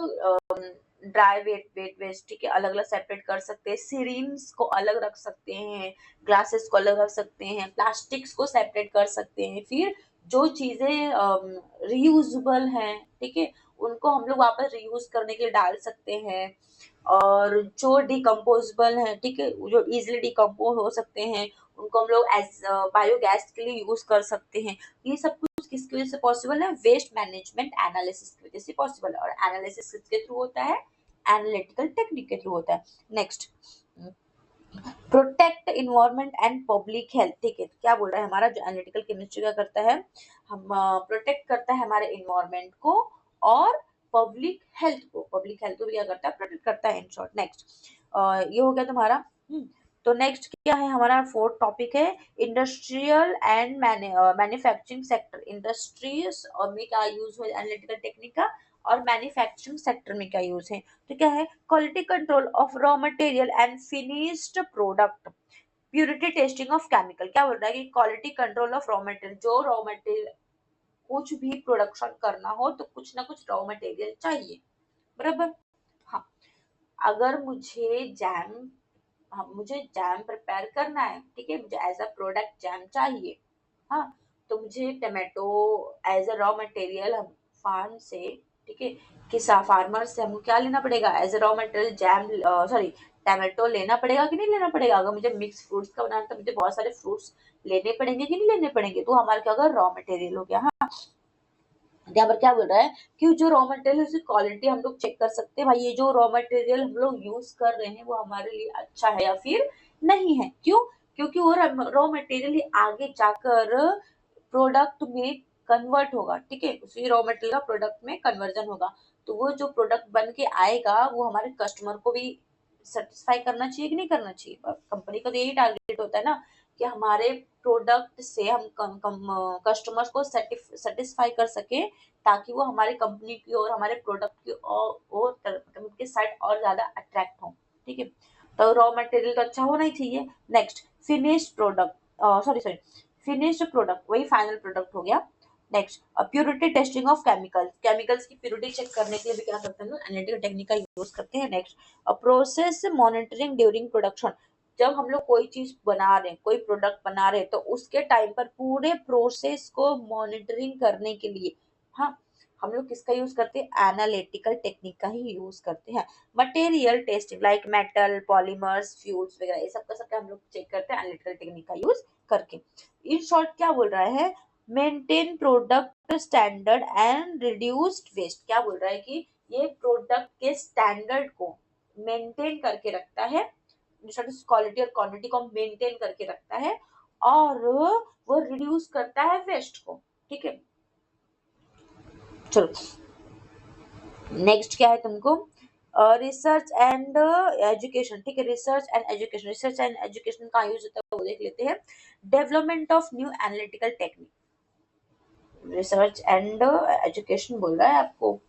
ड्राई वेट वेस्ट, ठीक है, अलग अलग सेपरेट कर सकते हैं, सीरीन्स को अलग रख सकते हैं, ग्लासेस को अलग रख सकते हैं, प्लास्टिक्स को सेपरेट कर सकते हैं, फिर जो चीजें रीयूजेबल हैं, ठीक है, उनको हम लोग वापस रीयूज करने के लिए डाल सकते हैं। और जो डिकम्पोजेबल है, ठीक है, जो इजिली डिकम्पोज हो सकते हैं, उनको हम लोग एज बायोगैस के लिए यूज कर सकते हैं। ये सब कुछ किसकी वजह से पॉसिबल है, वेस्ट मैनेजमेंट एनालिसिस की वजह से पॉसिबल है। और एनालिसिस किसके थ्रू होता है, एनालिटिकल टेक्निक के थ्रू होता है। Next, protect environment and public health. ठीक है, क्या बोल रहा है हमारा जो एनालिटिकल केमिस्ट्री का करता है, हम प्रोटेक्ट करता है हमारे इन्वायरमेंट को और पब्लिक हेल्थ को भी क्या करता है, प्रोटेक्ट करता है, इन शॉर्ट। नेक्स्ट, ये हो गया तुम्हारा। तो नेक्स्ट क्या है हमारा, फोर्थ टॉपिक है industrial and manufacturing sector. Industries और में क्या यूज है एनालिटिकल टेक्निक का, और मैन्युफैक्चरिंग सेक्टर में क्या यूज है। तो क्या है, quality control of raw material and finished product. Purity testing of chemical, क्या बोल रहा है कि quality control of raw material, जो रॉ मटेरियल कुछ भी प्रोडक्शन करना हो तो कुछ ना कुछ रॉ मटेरियल चाहिए, बराबर। हाँ, अगर मुझे जैम प्रिपेयर करना है, ठीक है, मुझे एज अ प्रोडक्ट जैम चाहिए। हाँ, तो मुझे tomato as a raw material हम फार्म से, ठीक है, किसा फार्मर से हमको क्या लेना पड़ेगा as a raw material, jam, sorry, tomato लेना पड़ेगा कि नहीं लेना पड़ेगा। अगर मुझे मिक्स फ्रूट्स का बनाना है तो मुझे बहुत सारे फ्रूट्स लेने पड़ेंगे कि नहीं लेने पड़ेंगे, तो हमारे क्या होगा, रॉ मटेरियल हो गया। हाँ, यहाँ पर क्या बोल रहा है कि जो रॉ मटेरियल उसकी क्वालिटी हम लोग चेक कर सकते हैं, भाई ये जो रॉ मटेरियल हम लोग यूज कर रहे हैं वो हमारे लिए अच्छा है या फिर नहीं है। क्यों? क्योंकि वो रॉ मटेरियल ही आगे जाकर प्रोडक्ट में कन्वर्ट होगा, ठीक है, उसी रॉ मटेरियल का प्रोडक्ट में कन्वर्जन होगा। तो वो जो प्रोडक्ट बन के आएगा वो हमारे कस्टमर को भी सेटिस्फाई करना चाहिए कि नहीं करना चाहिए। कंपनी का तो यही टारगेट होता है ना कि हमारे प्रोडक्ट से हम कस्टमर्स को सेटिस्फाई कर सके, ताकि वो हमारे कंपनी की और हमारे प्रोडक्ट की और मतलब उनके साइड और ज्यादा अट्रैक्ट हो, ठीक है। तो रॉ मटेरियल तो अच्छा होना ही चाहिए। Next, finished product, sorry sorry, finished product वही फाइनल प्रोडक्ट हो गया। Next, purity testing of chemicals, chemicals की प्योरिटी चेक करने के लिए भी क्या करते हैं, एनालिटिकल टेक्निक का यूज करते हैं। Next, process monitoring during production, जब हम लोग कोई चीज बना रहे हैं, कोई प्रोडक्ट बना रहे हैं, तो उसके टाइम पर पूरे प्रोसेस को मॉनिटरिंग करने के लिए, हाँ, हम लोग किसका यूज करते हैं, एनालिटिकल टेक्निक का ही यूज करते हैं। Material testing like metal, polymers, fuels वगैरह, ये सब का सब हम लोग चेक करते हैं एनालिटिकल टेक्निक का यूज करके। इन शॉर्ट क्या बोल रहा है, maintain product standard and reduced waste, क्या बोल रहा है कि ये प्रोडक्ट के स्टैंडर्ड को मेंटेन करके रखता है, क्वालिटी और क्वांटिटी को मेंटेन करके रखता है, और वो रिड्यूस करता है वेस्ट को, ठीक है। चलो, नेक्स्ट क्या है तुमको, रिसर्च एंड एजुकेशन, ठीक है, research and education, research and education का यूज होता है वो देख लेते हैं। Development of new analytical technique, research and education बोल रहा है आपको।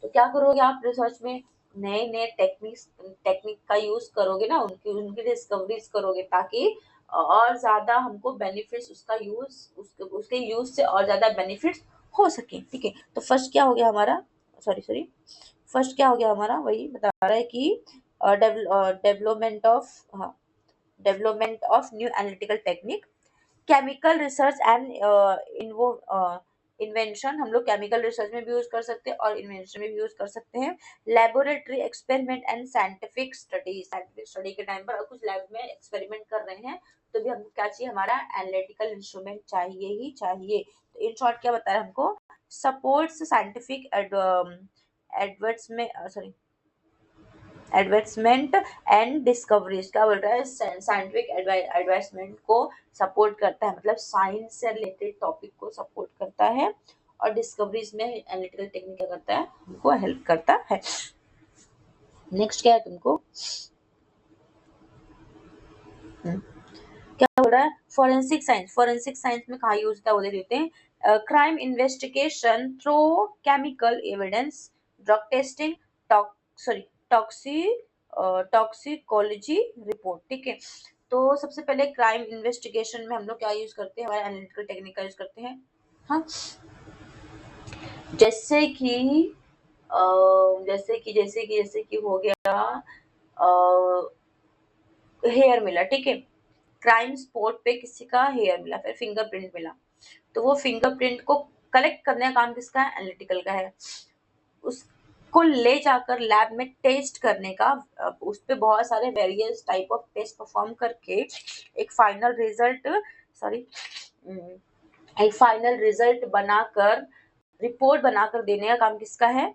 तो क्या करोगे आप रिसर्च में, नए नए टेक्निक का यूज करोगे ना, उनकी उनकी डिस्कवरीज करोगे, ताकि और ज्यादा हमको बेनिफिट्स उसका यूज, उसके यूज से और ज्यादा बेनिफिट्स हो सके, ठीक है। तो फर्स्ट क्या हो गया हमारा, सॉरी सॉरी, फर्स्ट क्या हो गया हमारा, वही बता रहा है कि डेवलपमेंट ऑफ, हाँ, development of new analytical technique, chemical research and invention, हम लोग केमिकल रिसर्च में भी यूज कर सकते हैं और इन्वेंशन में भी यूज कर सकते हैं। Laboratory experiment and scientific study, scientific study के टाइम पर कुछ लैब में एक्सपेरिमेंट कर रहे हैं तो भी हमको क्या चाहिए, हमारा एनालिटिकल इंस्ट्रूमेंट चाहिए ही चाहिए। तो इन शॉर्ट क्या बता रहा है हमको, सपोर्ट्स साइंटिफिक एडवर्ट्स में, सॉरी, एडवर्टाइजमेंट एंड डिस्कवरीज, क्या बोल रहा है, साइंटिफिक एडवाइसमेंट को सपोर्ट करता है, मतलब साइंस से रिलेटेड टॉपिक को सपोर्ट करता है, और डिस्कवरीज में एनालिटिकल टेक्निक क्या करता है, हमको हेल्प करता है। नेक्स्ट क्या है तुमको, क्या बोल रहा है, फोरेंसिक साइंस, फोरेंसिक साइंस में कहा यूज होता है वो दे देते हैं। Crime investigation through chemical evidence, drug testing, sorry, taxi toxicology report, ठीक है। तो सबसे पहले क्राइम इन्वेस्टिगेशन में हम लोग क्या यूज करते हैं, हमारे एनालिटिकल टेक्निक का यूज करते हैं। हाँ, जैसे कि जैसे कि हो गया हेयर मिला, ठीक है, क्राइम स्पॉट पे किसी का हेयर मिला, फिर फिंगरप्रिंट मिला, तो वो फिंगरप्रिंट को कलेक्ट करने का काम किसका है, एनालिटिकल का है। उसको ले जाकर लैब में टेस्ट करने का, उस पे बहुत सारे various type of test perform करके एक फाइनल रिजल्ट, सॉरी, एक फाइनल रिजल्ट बनाकर, रिपोर्ट बनाकर देने का काम किसका है,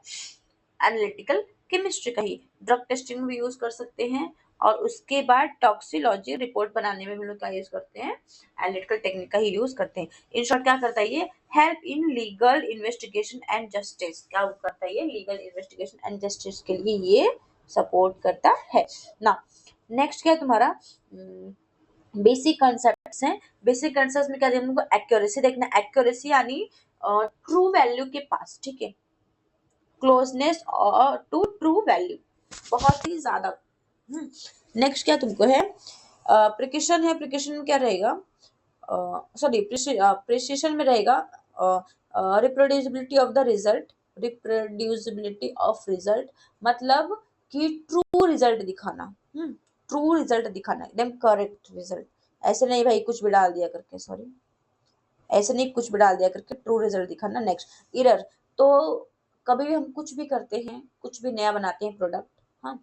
एनालिटिकल केमिस्ट्री का ही। ड्रग टेस्टिंग में भी यूज कर सकते हैं, और उसके बाद टॉक्सिलॉजी रिपोर्ट बनाने में हम लोग क्या यूज करते हैं, एनालिटिकल टेक्निक का ही यूज करते हैं। इन शॉर्ट क्या करता है ये, help in legal investigation and justice, क्या करता है ये, लीगल इन्वेस्टिगेशन एंड जस्टिस के लिए ये सपोर्ट करता है ना। नेक्स्ट क्या है तुम्हारा, बेसिक कॉन्सेप्ट्स हैं। बेसिक कॉन्सेप्ट्स में क्या है, हमको एक्यूरेसी देखना, एक्यूरेसी यानी ट्रू वैल्यू के पास, ठीक है, क्लोजनेस और टू ट्रू वैल्यू, बहुत ही ज्यादा। नेक्स्ट क्या तुमको है, प्रिकॉशन है, प्रिकॉशन में क्या रहेगा, सॉरी प्रिसिशन में रहेगा reproducibility of the result, reproducibility of result मतलब कि ट्रू रिजल्ट दिखाना, ट्रू रिजल्ट दिखाना, एकदम करेक्ट रिजल्ट, ऐसे नहीं भाई कुछ भी डाल दिया करके, सॉरी ऐसे नहीं कुछ भी डाल दिया करके, ट्रू रिजल्ट दिखाना। नेक्स्ट एरर, तो कभी भी हम कुछ भी करते हैं, कुछ भी नया बनाते हैं प्रोडक्ट, हाँ,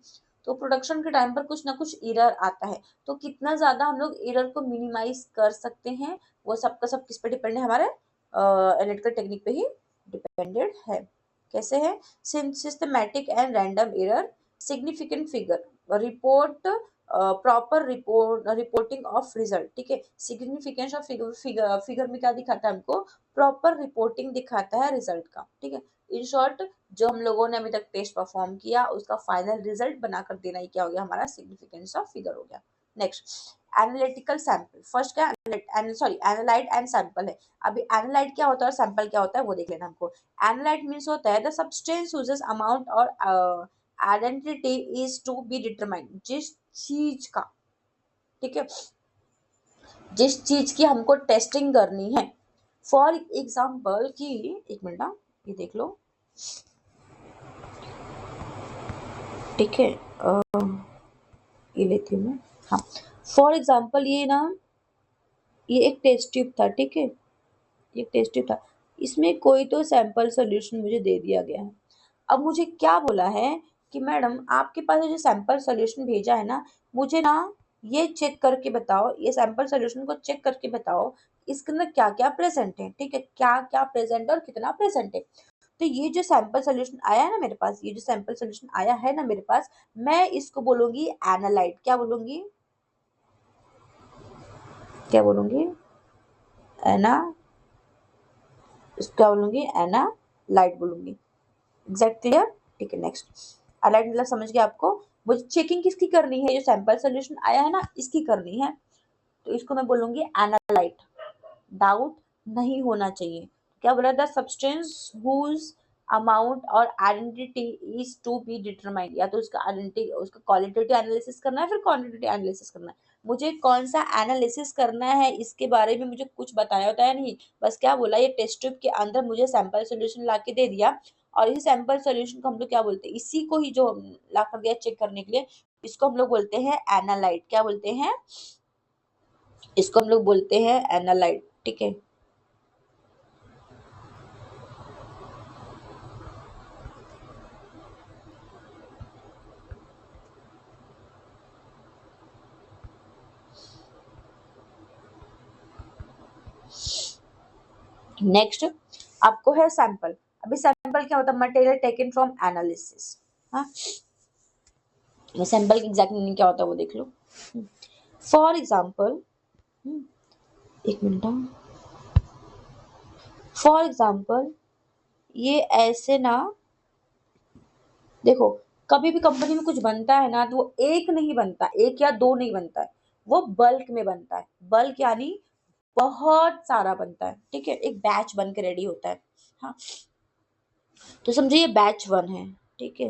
तो प्रोडक्शन के टाइम पर कुछ ना कुछ एरर आता है, तो कितना ज्यादा हम लोग एरर को मिनिमाइज कर सकते हैं, वो सबका सब किस पे डिपेंड है, हमारे एनालिटिकल टेक्निक पे ही डिपेंडेड है। कैसे है, systematic and random error, significant figure, report, proper reporting of result, ठीक है, सिग्निफिकेंस ऑफ फिगर, फिगर में क्या दिखाता है हमको, प्रॉपर रिपोर्टिंग दिखाता है रिजल्ट का, ठीक है। इन शॉर्ट जो हम लोगों ने अभी तक टेस्ट परफॉर्म किया उसका फाइनल रिजल्ट बनाकर देना ही क्या हो गया, हमारा सिग्निफिकेंस ऑफ फिगर हो गया। नेक्स्ट एनालिटिकल सैंपल, फर्स्ट क्या सॉरी एनालाइट एंड सैंपल है। अभी एनालाइट क्या होता है और सैंपल क्या होता है वो देख लेना हमको। एनालाइट मीन्स होता है द सब्सटेंस यूजेस अमाउंट और identity is to be determined, जिस चीज का, ठीक है, जिस चीज की हमको टेस्टिंग करनी है। फॉर एग्जाम्पल कि एक मिनट ना, ये देख लो, ठीक है, ये लेती हूँ मैं, हाँ। फॉर एग्जाम्पल ये ना, ये एक टेस्ट ट्यूब था, ठीक है, ये टेस्ट ट्यूब था, इसमें कोई तो सैंपल सोल्यूशन मुझे दे दिया गया है। अब मुझे क्या बोला है कि मैडम आपके पास जो सैंपल सोल्यूशन भेजा है ना, मुझे ना ये चेक करके बताओ, ये सैंपल सोल्यूशन को चेक करके बताओ इसके अंदर क्या क्या प्रेजेंट है, ठीक है, क्या क्या प्रेजेंट है और कितना प्रेजेंट है। तो ये जो सैंपल सोल्यूशन आया है ना मेरे पास, ये जो सैंपल सोल्यूशन आया है ना मेरे पास, मैं इसको बोलूंगी एनालाइट, क्या बोलूंगी, क्या बोलूंगी, एना, इसका बोलूंगी एनालाइट बोलूंगी। एग्जैक्ट क्लियर, ठीक है। नेक्स्ट अलाइट मतलब समझ गया आपको, मुझे चेकिंग किसकी करनी है, जो सैंपल सोल्यूशन आया है ना इसकी करनी है, तो इसको मैं बोलूंगी एनालाइट, डाउट नहीं होना चाहिए। क्या बोला, द सब्सटेंस हुज अमाउंट और identity is to be determined, या तो उसका आइडेंटिटी, उसका क्वालिटेटिव एनालिसिस करना है फिर क्वांटिटेटिव एनालिसिस करना है। मुझे कौन सा एनालिसिस करना है इसके बारे में मुझे कुछ बताया होता है नहीं, बस क्या बोला, ये टेस्ट ट्यूब के अंदर मुझे सैंपल सोल्यूशन ला के दे दिया, और इस सैंपल सोल्यूशन को हम लोग क्या बोलते हैं, इसी को ही जो ला कर दिया चेक करने के लिए, इसको हम लोग बोलते हैं एनालाइट, क्या बोलते हैं, इसको हम लोग बोलते हैं एनालाइट, ठीक है। नेक्स्ट आपको है सैंपल। अभी सैंपल क्या होता है, मटेरियल टेकन फ्रॉम एनालिसिस, हाँ, सैंपल की एग्जैक्ट मीनिंग क्या होता है वो देख लो। फॉर एग्जाम्पल, एक मिनट, फॉर एग्जाम्पल ये ऐसे ना, देखो कभी भी कंपनी में कुछ बनता है ना तो वो एक नहीं बनता, एक या दो नहीं बनता है, वो बल्क में बनता है, बल्क यानी बहुत सारा बनता है, ठीक है, एक बैच बन के रेडी होता है, हाँ, तो समझो ये बैच वन है, ठीक है,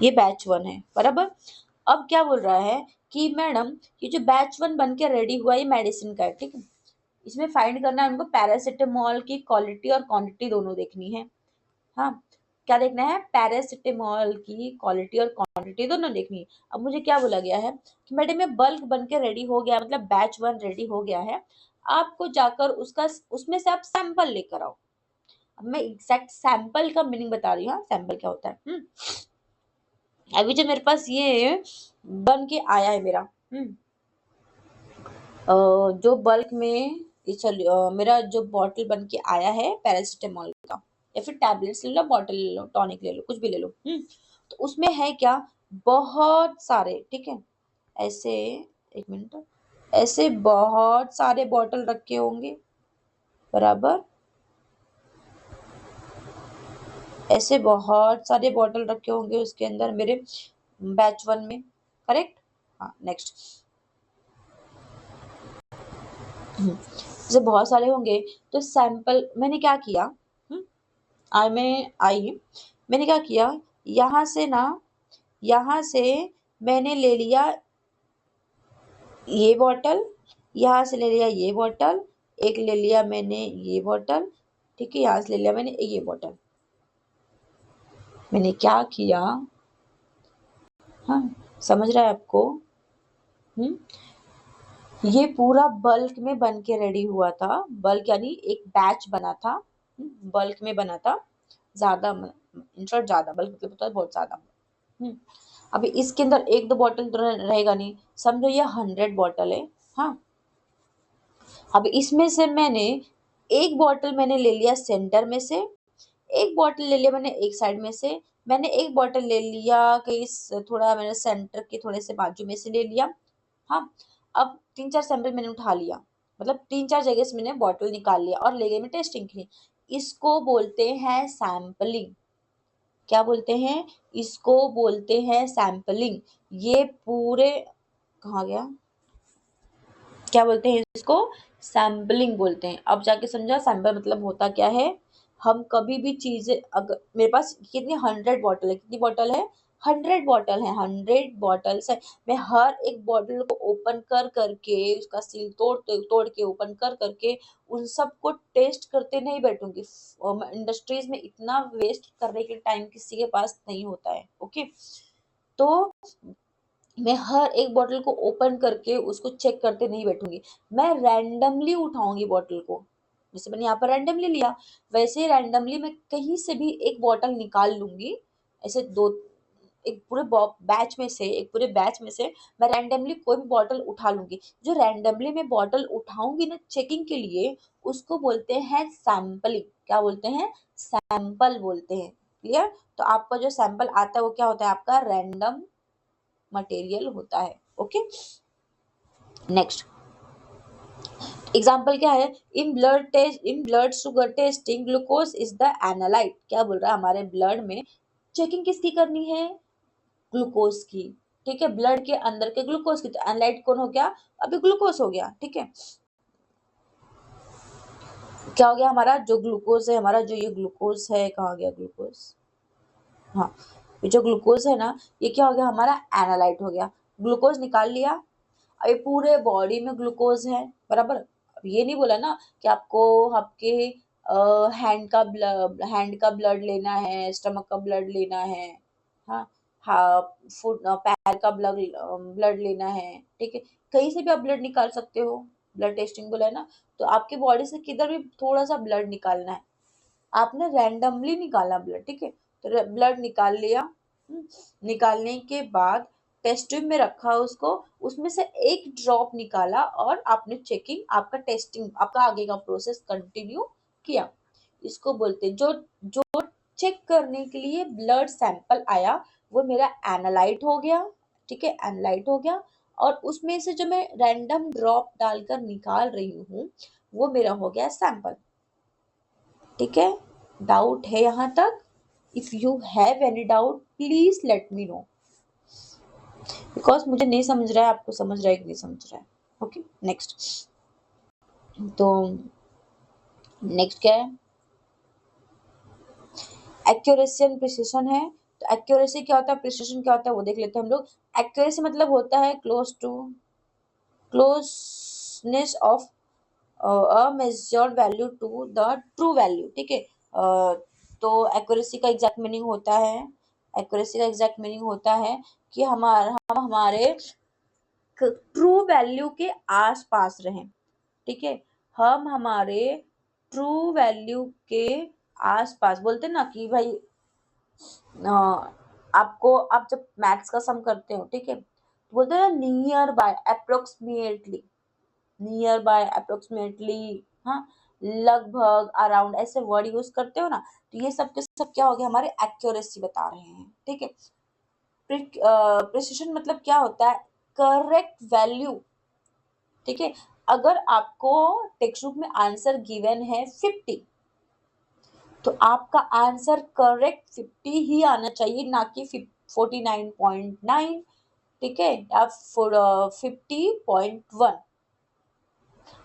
ये बैच वन है बराबर। अब क्या बोल रहा है कि मैडम ये जो बैच वन बन के रेडी हुआ ये मेडिसिन का है, ठीक है, इसमें फाइंड करना है हमको पैरासिटामोल की क्वालिटी और क्वांटिटी दोनों देखनी है, हाँ, क्या देखना है, पैरासिटामोल की क्वालिटी और क्वांटिटी दोनों देखनी है। अब मुझे क्या बोला गया है कि मैडम ये बल्क बन के रेडी हो गया, मतलब बैच वन रेडी हो गया है, आपको जाकर उसका उसमें से आप सैंपल लेकर आओ। अब मैं एग्जैक्ट सैंपल का मीनिंग बता रही हूँ, हाँ, सैंपल क्या होता है। अभी जो मेरे पास ये बन के आया है मेरा, जो बल्क में मेरा जो बॉटल बन के आया है पैरासिटामोल का, या फिर टैबलेट्स ले लो, बॉटल ले लो, टॉनिक ले लो, कुछ भी ले लो, तो उसमें है क्या, बहुत सारे, ठीक है, ऐसे, एक मिनट, ऐसे बहुत सारे बॉटल रखे होंगे बराबर, ऐसे बहुत सारे बॉटल रखे होंगे उसके अंदर मेरे बैच वन में, करेक्ट, हाँ। नेक्स्ट जब बहुत सारे होंगे तो सैंपल मैंने क्या किया, आई में आई, मैंने क्या किया, यहाँ से ना, यहाँ से मैंने ले लिया ये बॉटल, यहाँ से ले लिया ये बॉटल, एक ले लिया मैंने ये बॉटल, ठीक है, यहाँ से ले लिया मैंने ये बॉटल। मैंने क्या किया, हाँ, समझ रहा है आपको? ये पूरा बल्क में बन के रेडी हुआ था, बल्क यानी एक बैच बना था, बल्क में बना था, ज्यादा, इन शॉर्ट ज्यादा, बल्क मतलब होता है बहुत ज्यादा। अभी इसके अंदर एक दो बॉटल तो रहेगा नहीं, समझो ये 100 बॉटल है। हाँ, अब इसमें से मैंने एक बॉटल मैंने ले लिया सेंटर में से, एक बॉटल ले लिया मैंने एक साइड में से, मैंने एक बॉटल ले लिया कि थोड़ा मैंने सेंटर के थोड़े से बाजू में से ले लिया। हाँ, अब 3-4 सैंपल मैंने उठा लिया, मतलब 3-4 जगह से मैंने बॉटल निकाल लिया और ले गई मैं टेस्टिंग के लिए। इसको बोलते हैं सैम्पलिंग। क्या बोलते हैं? इसको बोलते हैं सैम्पलिंग। ये पूरे, कहाँ गया, क्या बोलते हैं इसको? सैम्पलिंग बोलते हैं। अब जाके समझा सैंपल मतलब होता क्या है। हम कभी भी चीजें, अगर मेरे पास कितनी 100 बॉटल है, कितनी बॉटल है? 100 बॉटल है, 100 बॉटल्स है। मैं हर एक बॉटल को ओपन कर करके, उसका सील तोड़ तोड़ के, ओपन कर करके उन सबको टेस्ट करते नहीं बैठूंगी। इंडस्ट्रीज में इतना वेस्ट करने के टाइम किसी के पास नहीं होता है। ओके, तो मैं हर एक बॉटल को ओपन करके उसको चेक करते नहीं बैठूंगी। मैं रैंडमली उठाऊंगी बॉटल को, जैसे मैंने यहाँ पर रैंडमली लिया, वैसे ही रैंडमली मैं कहीं से भी एक बॉटल निकाल लूंगी। ऐसे दो, एक पूरे बैच में से, एक पूरे बैच में से मैं रैंडमली कोई भी बॉटल उठा लूंगी। जो रैंडमली मैं बॉटल उठाऊंगी ना चेकिंग के लिए, उसको बोलते हैं सैंपलिंग। क्या बोलते हैं? सैंपल बोलते हैं। क्लियर? तो आपका जो सैंपल आता है वो क्या होता है? आपका रैंडम मटेरियल होता है। ओके, नेक्स्ट एग्जाम्पल क्या है? In blood test, in blood sugar testing glucose is the analyte. क्या बोल रहा है? हमारे ब्लड में चेकिंग किसकी करनी है? ग्लूकोज की। ठीक है, ब्लड के अंदर के ग्लूकोज की। तो एनालाइट कौन हो गया? अभी ग्लूकोज हो गया। ठीक है, क्या हो गया हमारा? जो ग्लूकोज है हमारा, जो ये ग्लूकोज है, कहाँ गया ग्लूकोज? हाँ, ये जो ग्लूकोज है ना, ये क्या हो गया हमारा? एनालाइट हो गया। ग्लूकोज निकाल लिया। अब ये पूरे बॉडी में ग्लूकोज है, बराबर। अब ये नहीं बोला ना कि आपको आपके हैंड का ब्लड लेना है, स्टमक का ब्लड लेना है, हाँ, हाँ, फुट पैर का ब्लड लेना है। ठीक है, कहीं से भी आप ब्लड निकाल सकते हो, ब्लड टेस्टिंग बोला है ना। तो आपकी बॉडी से किधर भी थोड़ा सा ब्लड निकालना है, आपने रैंडमली निकाला ब्लड। ठीक है, तो ब्लड निकाल लिया। निकालने के बाद टेस्ट ट्यूब में रखा उसको, उसमें से एक ड्रॉप निकाला और आपने चेकिंग, आपका टेस्टिंग, आपका आगे का प्रोसेस कंटिन्यू किया। इसको बोलते हैं, जो जो चेक करने के लिए ब्लड सैंपल आया वो मेरा एनालाइट हो गया। ठीक है, एनालाइट हो गया। और उसमें से जो मैं रैंडम ड्रॉप डालकर निकाल रही हूँ वो मेरा हो गया सैंपल। ठीक है, डाउट है यहाँ तक? If you have any doubt please let me know, because मुझे नहीं समझ रहा है, आपको समझ रहा है कि नहीं समझ रहा है। Okay, next. तो नेक्स्ट क्या है? एक्यूरेसी एंड प्रिसिशन है। तो एक्यूरेसी क्या होता है, प्रिसिशन क्या होता है, वो देख लेते हैं हम लोग। एक्यूरेसी मतलब होता है closeness of a measured value to the true value. ठीक है, तो एक्यूरेसी का एग्जैक्ट मीनिंग होता है, एक्यूरेसी का एग्जैक्ट मीनिंग होता है कि हम हमारे ट्रू वैल्यू के आस पास रहें। ठीक है, हम हमारे ट्रू वैल्यू के आस पास, बोलते हैं ना कि भाई आपको, आप जब मैथ्स का सम करते हो, ठीक है, तो बोलते हैं ना near by, approximately, near by, approximately, हाँ, लगभग, अराउंड, ऐसे वर्ड यूज करते हो ना। तो ये सब के सब क्या हो गया? हमारे एक्यूरेसी बता रहे हैं। ठीक है, प्रिसिशन मतलब क्या होता है? Correct value. ठीक है, अगर आपको टेक्स्ट बुक में आंसर गिवन है 50, तो आपका आंसर करेक्ट 50 ही आना चाहिए, ना कि 49.9। ठीक है, या 50.1,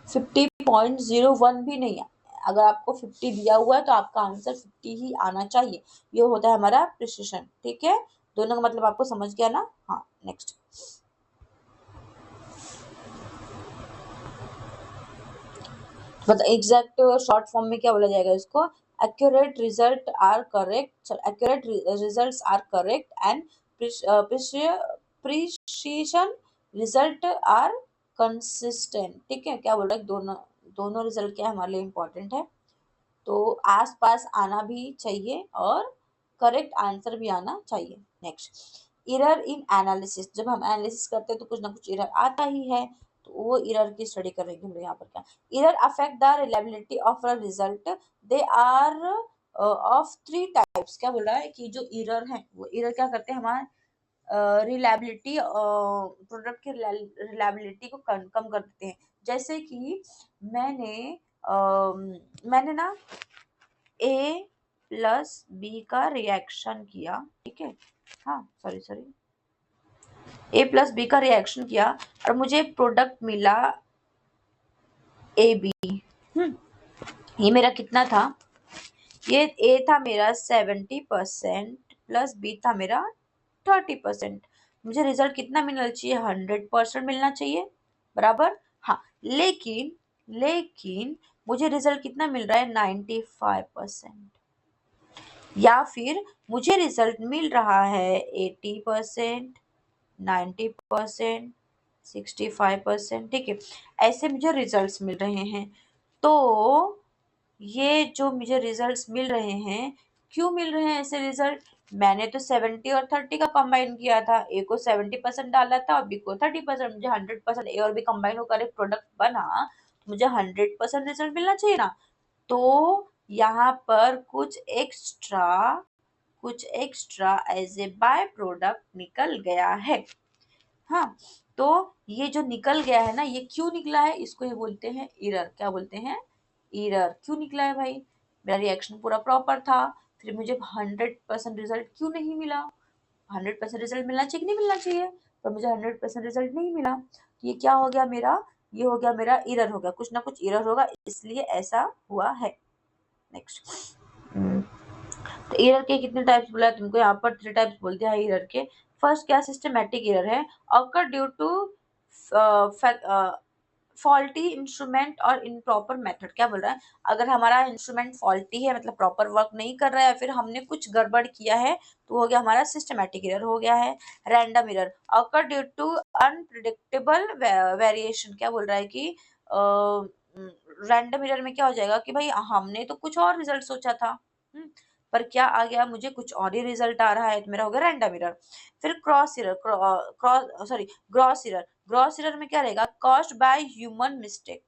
50.01 भी नहीं है। अगर आपको 50 दिया हुआ है तो आपका आंसर 50 ही आना चाहिए। ये होता है हमारा प्रिसिशन। ठीक है, दोनों का मतलब आपको समझ गया ना? हाँ, नेक्स्ट। मतलब एग्जैक्ट शॉर्ट फॉर्म में क्या बोला जाएगा इसको, accurate result are correct, accurate results are correct and precision result are consistent. ठीक है, क्या बोल रहा है, दोनों दोनों रिजल्ट क्या हमारे लिए इंपॉर्टेंट है, तो आस पास आना भी चाहिए और करेक्ट आंसर भी आना चाहिए। नेक्स्ट, इरर इन एनालिसिस, जब हम एनालिसिस करते हैं तो कुछ ना कुछ इरर आता ही है, तो वो इरर की स्टडी करेंगे हम लोग यहाँ पर। क्या error affect the reliability of a result, they are of three types. क्या बोल रहा है कि जो इरर है वो इरर क्या करते हैं, हमारे रिलायबिलिटी, प्रोडक्ट की रिलायबिलिटी को कम कर देते हैं। जैसे कि मैंने मैंने ना ए प्लस बी का रिएक्शन किया, ठीक है, हाँ सॉरी सॉरी, ए प्लस बी का रिएक्शन किया और मुझे प्रोडक्ट मिला ए बी। ये मेरा कितना था, ये ए था मेरा 70% प्लस बी था मेरा 30%। मुझे रिजल्ट कितना मिलना चाहिए, 100% मिलना चाहिए, बराबर। हाँ, लेकिन लेकिन मुझे रिजल्ट कितना मिल रहा है, 95%, या फिर मुझे रिजल्ट मिल रहा है 80%, 90%, 65%। ठीक है, ऐसे मुझे रिजल्ट्स मिल रहे हैं। तो ये जो मुझे रिजल्ट्स मिल रहे हैं, क्यों मिल रहे हैं ऐसे रिजल्ट, मैंने तो 70 और 30 का कंबाइन किया था, ए को 70% डाला था और बी को 30%, मुझे 100% ए और बी कंबाइन होकर एक प्रोडक्ट बना, तो मुझे 100% रिजल्ट मिलना चाहिए ना। तो यहाँ पर कुछ extra as a by product निकल गया है। हाँ, तो ये जो निकल गया है ना, ये क्यों निकला है, इसको ये बोलते हैं इरर। क्या बोलते हैं, इरर। क्यों निकला है भाई, मेरा रिएक्शन पूरा प्रॉपर था, फिर मुझे 100% रिजल्ट क्यों नहीं मिला। 100% रिजल्ट मिलना चाहिए कि नहीं मिलना चाहिए, पर मुझे 100% रिजल्ट नहीं मिला। तो ये क्या हो गया मेरा, ये हो गया मेरा इरर हो गया, कुछ ना कुछ इरर होगा, इसलिए ऐसा हुआ है। नेक्स्ट, तो एरर के कितने टाइप्स बोला है तुमको, यहाँ पर 3 टाइप्स बोल दिया है एरर के। फर्स्ट क्या, सिस्टमैटिक एरर है, occur due to faulty instrument और इनप्रॉपर मेथड। क्या बोल रहा है, अगर हमारा इंस्ट्रूमेंट फॉल्टी है, मतलब प्रॉपर वर्क नहीं कर रहा है, फिर हमने कुछ गड़बड़ किया है, तो हो गया हमारा सिस्टमैटिक एरर हो गया है। Random error, occur due to unpredictable variation. क्या बोल रहा है कि रैंडम एरर में क्या हो जाएगा कि भाई हमने तो कुछ और रिजल्ट सोचा था, पर क्या आ गया, मुझे कुछ और ही रिजल्ट आ रहा है, तो मेरा हो गया रैंडम एरर। फिर cross error, cross sorry gross error, gross error में क्या रहेगा, कॉज्ड बाय ह्यूमन मिस्टेक।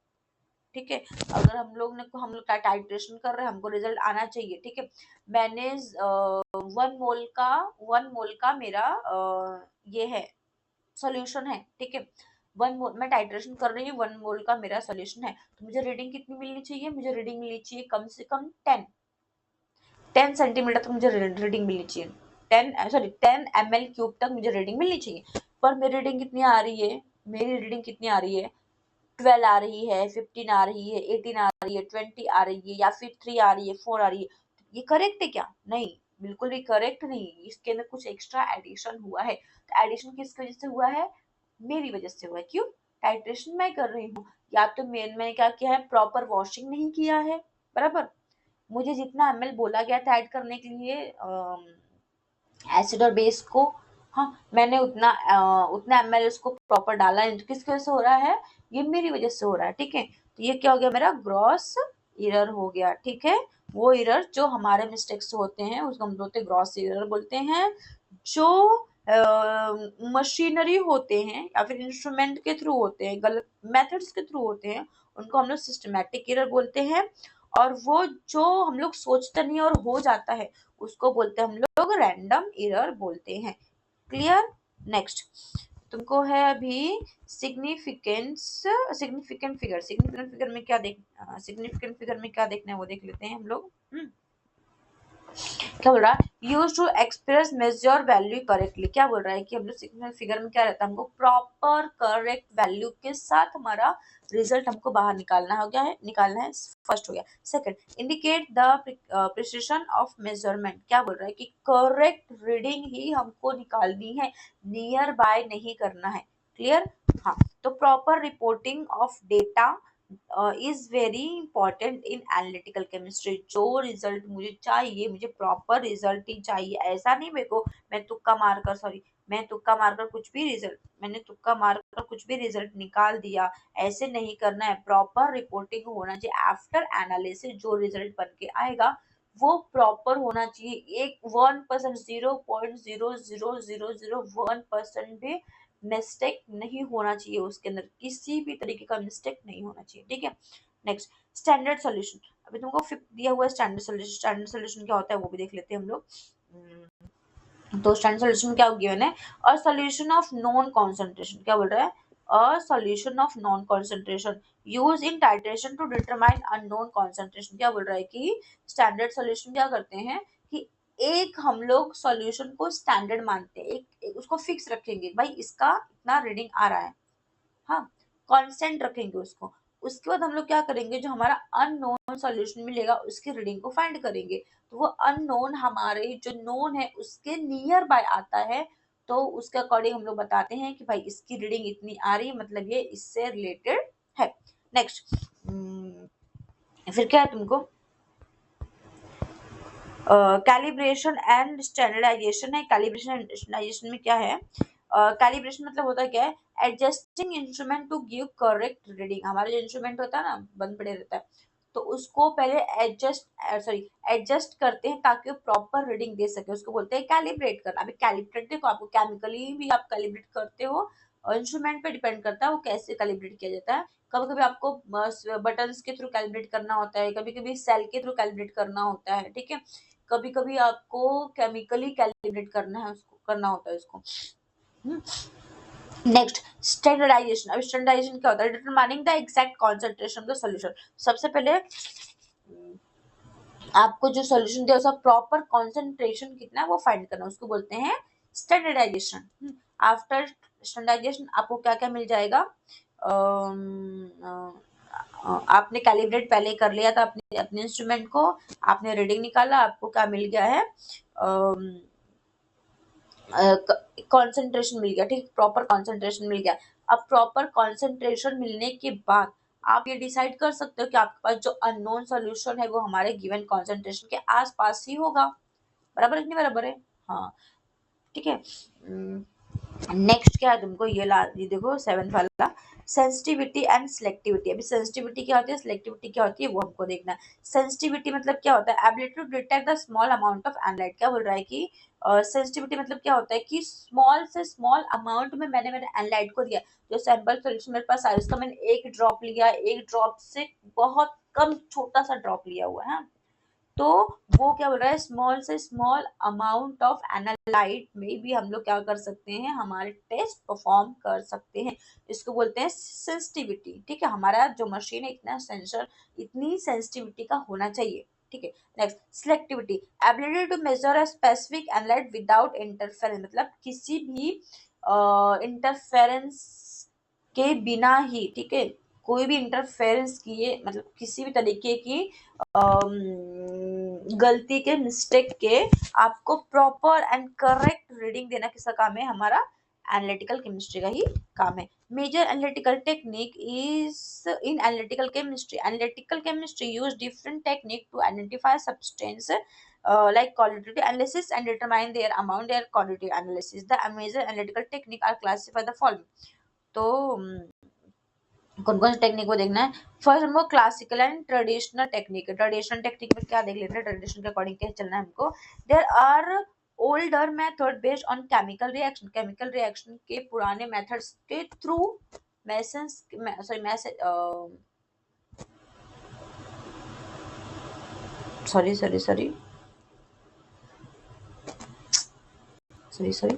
ठीक है, अगर हम लोग टाइट्रेशन कर रहे हैं, हमको रिजल्ट आना चाहिए, ठीक है, मैंने 1 मोल का मेरा ये है सॉल्यूशन है, ठीक है, 1 मोल मैं टाइट्रेशन कर रही हूँ, 1 मोल का मेरा सॉल्यूशन है, तो मुझे रीडिंग कितनी मिलनी चाहिए, मुझे रीडिंग मिलनी चाहिए कम से कम 10 सेंटीमीटर तक मुझे रीडिंग मिलनी चाहिए, 10 ml³ तक मुझे रीडिंग मिलनी चाहिए। पर मेरी रीडिंग कितनी आ रही है, मेरी रीडिंग कितनी आ रही है, 12 आ रही है, 15 आ रही है, 18 आ रही है, 20 आ रही है, या फिर 3 आ रही है, 4 आ रही है। ये करेक्ट है क्या, नहीं, बिल्कुल भी करेक्ट नहीं, इसके अंदर कुछ एक्स्ट्रा एडिशन हुआ है। तो एडिशन किसकी वजह से हुआ है, मेरी वजह से हुआ है। क्यों, टाइट्रेशन मैं कर रही हूँ, या तो मैंने क्या किया है, प्रॉपर वॉशिंग नहीं किया है, बराबर। मुझे जितना ml बोला गया था ऐड करने के लिए एसिड और बेस को, हाँ मैंने उतना ml उसको प्रॉपर डाला है, किसकी वजह से हो रहा है, ये मेरी वजह से हो रहा है। ठीक है, तो ये क्या हो गया, मेरा ग्रॉस एरर हो गया। ठीक है, वो एरर जो हमारे मिस्टेक से होते हैं उसको हम बोलते हैं ग्रॉस एरर बोलते हैं। जो मशीनरी होते हैं या फिर इंस्ट्रूमेंट के थ्रू होते हैं, गलत मेथड्स के थ्रू होते हैं, उनको हम लोग सिस्टमैटिक एरर बोलते हैं। और वो जो हम लोग सोचते नहीं और हो जाता है, उसको बोलते हैं हम लोग रैंडम एरर बोलते हैं। क्लियर। नेक्स्ट, तुमको है अभी सिग्निफिकेंस, सिग्निफिकेंट फिगर में क्या सिग्निफिकेंट फिगर में क्या देखना है वो देख लेते हैं हम लोग। क्या बोल रहा है, use to express measure value correctly. क्या बोल रहा है कि हम लोग सिग्निफिकेंट फिगर में क्या रहता है, हमको प्रॉपर करेक्ट वैल्यू के साथ हमारा रिजल्ट हमको बाहर निकालना है। फर्स्ट हो गया। Second, indicate the precision of measurement. क्या बोल रहा है कि करेक्ट रीडिंग ही हमको निकालनी है, नियर बाय नहीं करना है। क्लियर। हाँ, तो proper reporting of data is very important in analytical chemistry. जो रिजल्ट मुझे चाहिए, मुझे प्रॉपर रिजल्ट ही चाहिए। ऐसा नहीं मेरे को मैं तुक्का मारकर कुछ भी रिजल्ट मैंने तुक्का मारकर कुछ भी रिजल्ट निकाल दिया, ऐसे नहीं करना है। प्रॉपर रिपोर्टिंग होना चाहिए आफ्टर एनालिसिस। जो रिजल्ट बन के आएगा वो प्रॉपर होना चाहिए। एक 1%, 0.000001% भी मिस्टेक नहीं होना चाहिए उसके अंदर, किसी भी तरीके का मिस्टेक नहीं होना चाहिए। ठीक है, नेक्स्ट स्टैंडर्ड सॉल्यूशन। अभी तुमको फिफ्थ दिया हुआ है स्टैंडर्ड सॉल्यूशन। स्टैंडर्ड सॉल्यूशन क्या होता है वो भी देख लेते हैं हम लोग। तो स्टैंडर्ड सॉल्यूशन क्या गिवन है? A solution of known concentration. क्या बोल रहा है? A solution of known concentration use in titration to determine unknown concentration. क्या बोल रहा है कि स्टैंडर्ड सॉल्यूशन क्या करते हैं कि एक हम लोग सॉल्यूशन को स्टैंडर्ड मानते हैं, एक उसको फिक्स रखेंगे, भाई इसका इतना रीडिंग आ रहा है, हाँ, कांस्टेंट रखेंगे उसको। उसके बाद हम लोग क्या करेंगे, जो हमारा अननोन सॉल्यूशन मिलेगा उसकी रीडिंग को फाइंड करेंगे। तो वो अननोन हमारे जो नोन है उसके नियर बाय आता है, तो उसके अकॉर्डिंग हम लोग बताते हैं कि भाई इसकी रीडिंग इतनी आ रही है, मतलब ये इससे रिलेटेड है। नेक्स्ट फिर क्या है तुमको, कैलिब्रेशन एंड स्टैंडर्डाइजेशन है। कैलिब्रेशन एंड स्टैंडर्डाइजेशन में क्या है? कैलिब्रेशन मतलब होता है क्या है? Adjusting instrument to give correct reading. हमारा जो इंस्ट्रूमेंट होता है ना, बंद पड़े रहता है, तो उसको पहले एडजस्ट करते हैं ताकि वो प्रॉपर रीडिंग दे सके, उसको बोलते हैं कैलिब्रेट करना। अभी कैलिब्रेट देखो, आपको केमिकली भी आप कैलिब्रेट करते हो, और इंस्ट्रूमेंट पे डिपेंड करता है वो कैसे कैलिब्रेट किया जाता है। कभी कभी आपको बटन्स के थ्रू कैलिब्रेट करना होता है, कभी कभी सेल के थ्रू कैलिब्रेट करना होता है। ठीक है, कभी कभी आपको केमिकली कैलिब्रेट करना होता है उसको। Next standardisation. अब स्टैंडर्डाइजेशन क्या होता है? Determining the exact concentration of the solution. सबसे पहले आपको जो सॉल्यूशन दिया उसका प्रॉपर कॉन्सेंट्रेशन कितना है वो फाइंड करना, उसको बोलते हैं स्टैंडर्डाइजेशन। आफ्टर स्टैंडर्डाइजेशन आपको क्या क्या मिल जाएगा? आपने कैलिब्रेट पहले कर लिया था अपने अपने इंस्ट्रूमेंट को, आपने रीडिंग निकाला, आपको क्या मिल गया है? कंसंट्रेशन मिल गया। ठीक, प्रॉपर कंसंट्रेशन मिल गया। अब प्रॉपर कंसंट्रेशन मिलने के बाद आप ये डिसाइड कर सकते हो कि आपके पास जो अननोन सॉल्यूशन है वो हमारे गिवन कंसंट्रेशन के आसपास ही होगा। बराबर है कि नहीं बराबर है? हाँ, ठीक है। नेक्स्ट क्या है तुमको, ये देखो सेवेंथ वाला, सेंसिटिविटी एंड सिलेक्टिविटी। अभी सेंसिटिविटी क्या होती है, सिलेक्टिविटी क्या होती है, वो हमको देखना है। सेंसिटिविटी मतलब क्या होता है? Ability to detect the small amount of analyte. क्या बोल रहा है कि सेंसिटिविटी मतलब क्या होता है कि स्मॉल से स्मॉल अमाउंट में मैंने मेरे एनलाइट को दिया, जो सैंपल सोल्यूशन मेरे पास आया उसका मैंने एक ड्रॉप लिया, एक ड्रॉप से बहुत कम छोटा सा ड्रॉप लिया हुआ है, तो वो क्या बोल रहा है, स्मॉल से स्मॉल अमाउंट ऑफ एनालाइट में भी हम लोग क्या कर सकते हैं, हमारे टेस्ट परफॉर्म कर सकते हैं। इसको बोलते हैं सेंसिटिविटी। ठीक है, हमारा जो मशीन है इतना सेंसर, इतनी सेंसिटिविटी का होना चाहिए। ठीक है, next selectivity, ability to measure a specific analyte without interference. मतलब किसी भी इंटरफेरेंस के बिना ही, ठीक है, कोई भी इंटरफेरेंस किए, मतलब किसी भी तरीके की गलती के, मिस्टेक के, आपको प्रॉपर एंड करेक्ट रीडिंग देना किसका काम है? हमारा एनालिटिकल केमिस्ट्री का ही काम है। Major analytical technique is in analytical chemistry. Analytical chemistry use different technique to identify substance like qualitative analysis and determine their amount, their quantitative analysis. The major analytical technique are classified the following. तो कौन कौन सी टेक्निक को देखना है? फर्स्ट हमको classical and traditional technique. Traditional technique में क्या देख लेते हैं, ट्रेडिशनल के अकॉर्डिंग क्या चलना है हमको। There are older method based on chemical reaction. Chemical reaction के पुराने मेथड्स के थ्रू मैसेंस sorry message sorry sorry sorry sorry sorry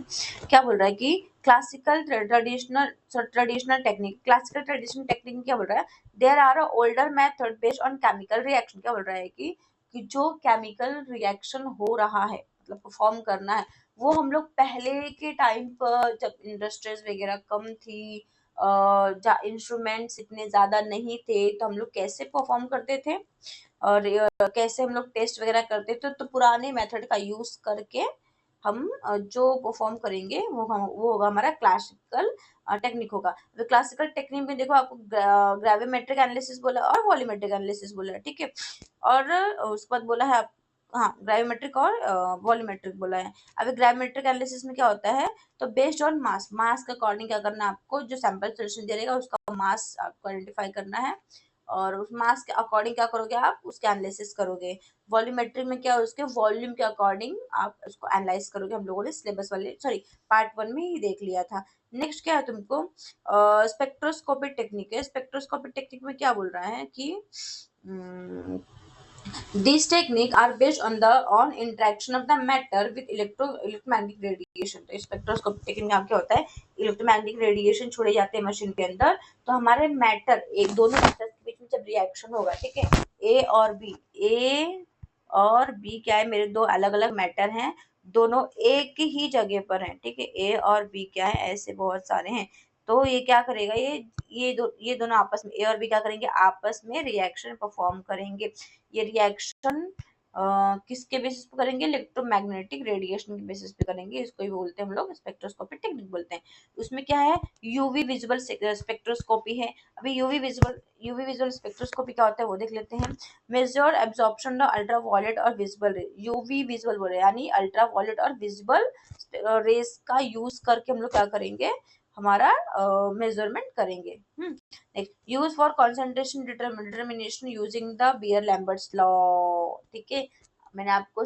क्या बोल रहा है कि classical traditional technique. Classical traditional technique क्या बोल रहा है? There are older method based on chemical reaction. क्या बोल रहा है कि जो केमिकल रिएक्शन हो रहा है, मतलब परफॉर्म करना है, वो हम लोग पहले के टाइम पर जब इंडस्ट्रीज वगैरह कम थी, इंस्ट्रूमेंट्स इतने ज्यादा नहीं थे, तो हम लोग कैसे परफॉर्म करते थे और कैसे हम लोग टेस्ट वगैरह करते थे, तो पुराने मेथड का यूज करके हम जो परफॉर्म करेंगे वो होगा हमारा क्लासिकल टेक्निक होगा। तो क्लासिकल टेक्निक में देखो आपको ग्रेविमेट्रिक एनालिसिस बोला और वॉल्यूमेट्रिक एनालिसिस बोला है, ठीक है। और उसके बाद बोला है हाँ ग्रेविमेट्रिक और वॉल्यूमेट्रिक बोला है। अभी ग्रेविमेट्रिक एनालिसिस में क्या होता है, तो बेस्ड ऑन मास के अकॉर्डिंग क्या करना है आपको, जो सैंपल सोल्यूशन दे रहेगा उसका मास आपको आइडेंटिफाई करना है और उस मास के अकॉर्डिंग क्या करोगे आप उसके एनालिसिस करोगे। वॉल्यूमेट्रिक में क्या है, उसके वॉल्यूम के अकॉर्डिंग आप उसको एनालाइज करोगे। हम लोगों ने सिलेबस वाले सॉरी पार्ट 1 में ही देख लिया था। नेक्स्ट क्या है तुमको स्पेक्ट्रोस्कोपी टेक्निक है। स्पेक्ट्रोस्कोपी टेक्निक में क्या बोल रहा है कि these techniques are based on interaction of the matter with electromagnetic radiation। तो स्पेक्ट्रोस्कोपी टेक्निक में क्या होता है, इलेक्ट्रोमैग्नेटिक रेडिएशन छोड़े जाते हैं मशीन के अंदर, तो हमारे मैटर एक दोनों मैटर के बीच में जब रिएक्शन होगा, ठीक है, ए और बी क्या है, मेरे दो अलग अलग मैटर हैं, दोनों एक ही जगह पर हैं, ठीक है। ए और बी क्या है, ऐसे बहुत सारे हैं। तो ये क्या करेगा, ये दोनों आपस में ए और बी क्या करेंगे, आपस में रिएक्शन परफॉर्म करेंगे। ये रिएक्शन किसके बेसिस पे करेंगे, इलेक्ट्रोमैग्नेटिक रेडिएशन के बेसिस पे करेंगे। इसको ही बोलते हैं हम लोग स्पेक्ट्रोस्कोपी टेक्निक बोलते हैं। उसमें क्या है, यूवी विजुअल स्पेक्ट्रोस्कोपी है। अभी यूवी विजुअल स्पेक्ट्रोस्कोपी क्या होता है वो देख लेते हैं। मेजर एब्जॉर्प्शन ऑफ अल्ट्रावायलेट और विजिबल रे, यूवी विजुअल बोल रहे हैं, यानी अल्ट्रावायलेट और विजिबल रेस का यूज करके हम लोग क्या करेंगे, हमारा मेजरमेंट करेंगे। Next, use for concentration determination using the Beer Lambert's law, ठीक है। मैंने आपको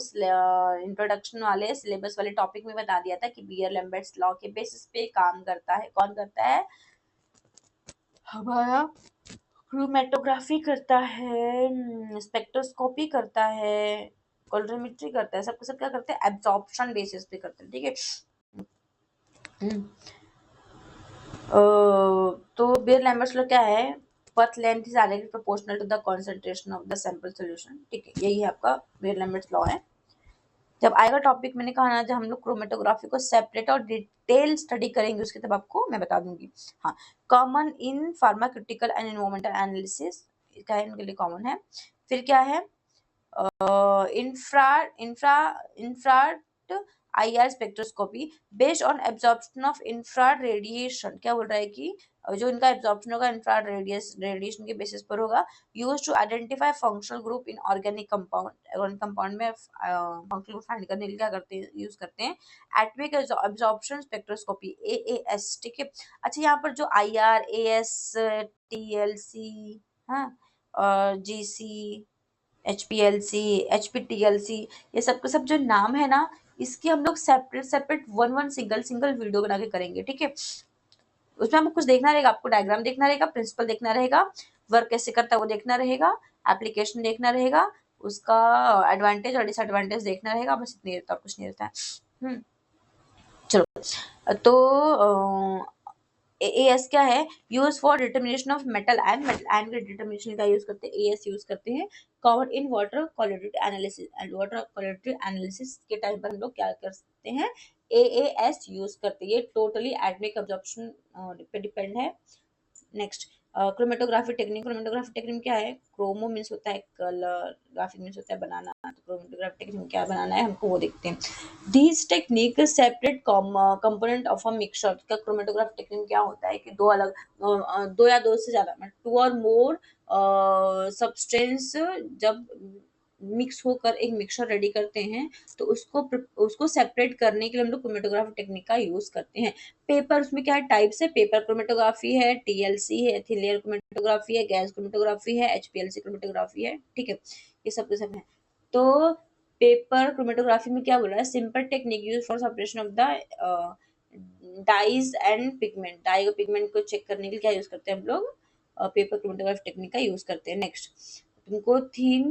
इंट्रोडक्शन वाले सिलेबस वाले टॉपिक में बता दिया था कि बियर लैम्बर्ट्स लॉ के बेसिस पे काम करता है। कौन करता है, हमारा क्रोमेटोग्राफी करता है, स्पेक्ट्रोस्कोपी करता है, कोलरीमेट्री करता है, सब क्या करते हैं, एब्जॉर्प्शन बेसिस पे करते हैं, ठीक है। हम्म, तो बियर लैम्बर्ट्स लॉ क्या है, path length is directly proportional to the concentration of the sample solution, ठीक है, यही है आपका बियर लैम्बर्ट्स लॉ है। जब आएगा टॉपिक, मैंने कहा ना, जब हम लोग क्रोमेटोग्राफी को सेपरेट और डिटेल स्टडी करेंगे उसके तब आपको मैं बता दूंगी। हाँ, common in pharmaceutical and environmental analysis, क्या है इनके लिए कॉमन है। फिर क्या है, infra infra infrared IR spectroscopy based on absorption of infrared radiation. क्या बोल रहा है कि जो इनका एब्जॉर्प्शन होगा इंफ्राड रेडिएशन के बेसिस पर होगा। Use to identify functional group in organic compound, organic compound में फंक्शनल ग्रुप फाइंड करने के लिए क्या करते हैं, यूज करते हैं। एटमिक एब्जॉर्प्शन स्पेक्ट्रोस्कोपी एएएस, ठीक है। अच्छा, यहाँ पर जो आईआर, एएस, टीएलसी, हाँ, और जीसी, एचपीएलसी, एचपीटीएलसी, ये सब के सब जो नाम है ना, इसकी हम लोग separate separate one one single single video बना के करेंगे, ठीक है। उसमें आपको कुछ देखना रहेगा, आपको डायग्राम देखना रहेगा, प्रिंसिपल देखना रहेगा, वर्क कैसे करता है वो देखना रहेगा, एप्लीकेशन देखना रहेगा, उसका एडवांटेज और डिसएडवांटेज देखना रहेगा, बस इतनी देर, और कुछ नहीं रहता है। चलो, तो एएस क्या है, use for determination of metal ion, metal ion के डिटर्मिनेशन का यूज करते हैं, एएस यूज करते हैं। Common in water quality analysis, and water quality analysis के टाइम पर हम लोग क्या कर सकते हैं, एएस यूज करते हैं। ये टोटली एटमिक एब्जॉर्प्शन पे डिपेंड है। Next, chromatography technique. Chromatography technique क्या है, क्रोमो मीन्स होता है कलर, ग्राफी मीन्स होता है बनाना, तो क्रोमेटोग्राफी टेक्निक क्या बनाना है हमको वो देखते हैं। These technique separate component of a mixture. का क्रोमेटोग्राफी टेक्निक क्या होता है कि दो अलग दो या दो से ज्यादा, टू और मोर सब्सटेंस जब मिक्स होकर एक मिक्सचर रेडी करते हैं, तो उसको सेपरेट करने के लिए हम लोग क्रोमेटोग्राफी टेक्निक का यूज करते हैं। पेपर, उसमें क्या है, टाइप्स है, पेपर क्रोमेटोग्राफी है, टीएलसी है, थिन लेयर क्रोमेटोग्राफी है, गैस क्रोमेटोग्राफी है, एचपीएलसी क्रोमेटोग्राफी है, ठीक है। ये सब के सब है। तो पेपर क्रोमेटोग्राफी में क्या बोल रहा है, simple technique use for separation of the dyes and pigment. Dye और पिगमेंट को चेक करने के लिए क्या यूज करते हैं हम लोग, पेपर क्रोमेटोग्राफी टेक्निक का यूज करते हैं। नेक्स्ट, तुमको थिन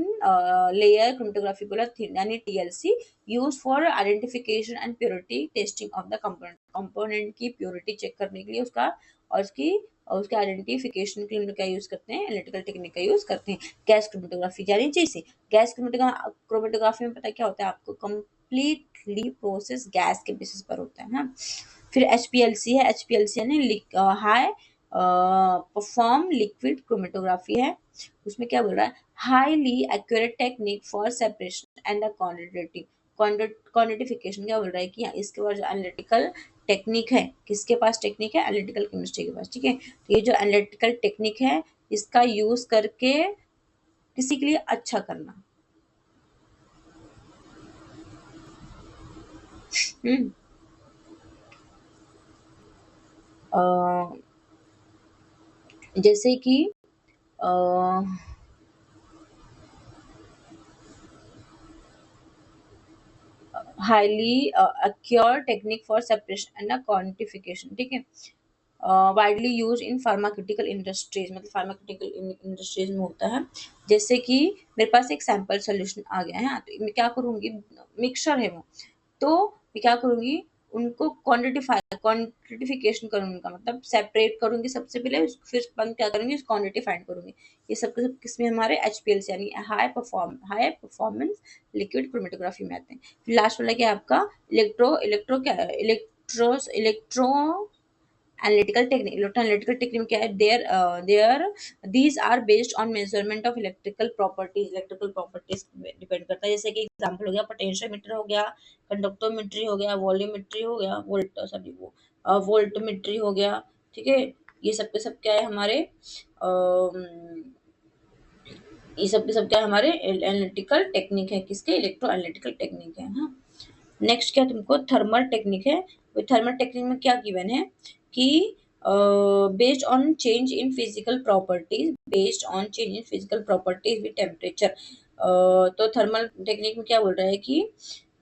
लेयर क्रोमेटोग्राफी बोला, थिन यानी TLC, use for identification and purity testing of the component. Component की प्योरिटी चेक करने के लिए उसका और उसके आइडेंटिफिकेशन के लिए हम लोग क्या यूज करते हैं, एनालिटिकल टेक्निक का यूज करते हैं। गैस क्रोमेटोग्राफी, यानी जैसे गैस क्रोमेटोग्राफी में पता क्या होता है आपको, कंप्लीटली प्रोसेस गैस के बेसिस पर होता है ना। फिर एचपीएलसी है, एचपीएलसी यानी हाई परफॉर्म लिक्विड क्रोमेटोग्राफी है। उसमें क्या बोल रहा है, highly accurate technique for separation and the quantitative quantification क्या बोल रहा है कि इसके पास जो एनालिटिकल टेक्निक है, किसके पास टेक्निक है, एनालिटिकल केमिस्ट्री के पास, ठीक है। तो ये जो एनालिटिकल टेक्निक है इसका यूज करके किसी के लिए अच्छा करना। हम्म जैसे कि highly acquire technique for separation and quantification, ठीक है। Widely use in pharmaceutical industries, मतलब फार्मास्यूटिकल इंडस्ट्रीज में होता है। जैसे कि मेरे पास एक सैंपल सोल्यूशन आ गया है, तो मैं क्या करूंगी, मिक्सचर है वो, तो मैं क्या करूंगी, उनको क्वांटिफिकेशन करूंगी, उनका मतलब सेपरेट करूंगी सबसे पहले, फिर बाद क्या करूंगी, क्वांटिटी फाइंड करूंगी। ये सब के सब किसमें, हमारे एचपीएलसी यानी हाई परफॉर्मेंस लिक्विड क्रोमेटोग्राफी में आते हैं। फिर लास्ट वाला क्या है आपका, इलेक्ट्रो इलेक्ट्रो क्या है, इलेक्ट्रो analytical technique क्या है, there these are based on measurement of electrical properties depend करता है। जैसे कि एग्जांपल हो गया पोटेंशियोमीटर हो गया, कंडक्टोमेट्री हो गया, वॉल्यूमेट्री हो गया, वोल्टमेट्री हो गया, ठीक है। ये सब के सब क्या है हमारे, ये सब के सब क्या है हमारे एनालिटिकल टेक्निक है, किसके, इलेक्ट्रो एनालिटिकल टेक्निक है। हाँ, नेक्स्ट क्या तुमको थर्मल टेक्निक है। थर्मल टेक्निक में क्या गिवन है कि based on change in physical properties, with temperature. तो थर्मल टेक्निक में क्या बोल रहा है कि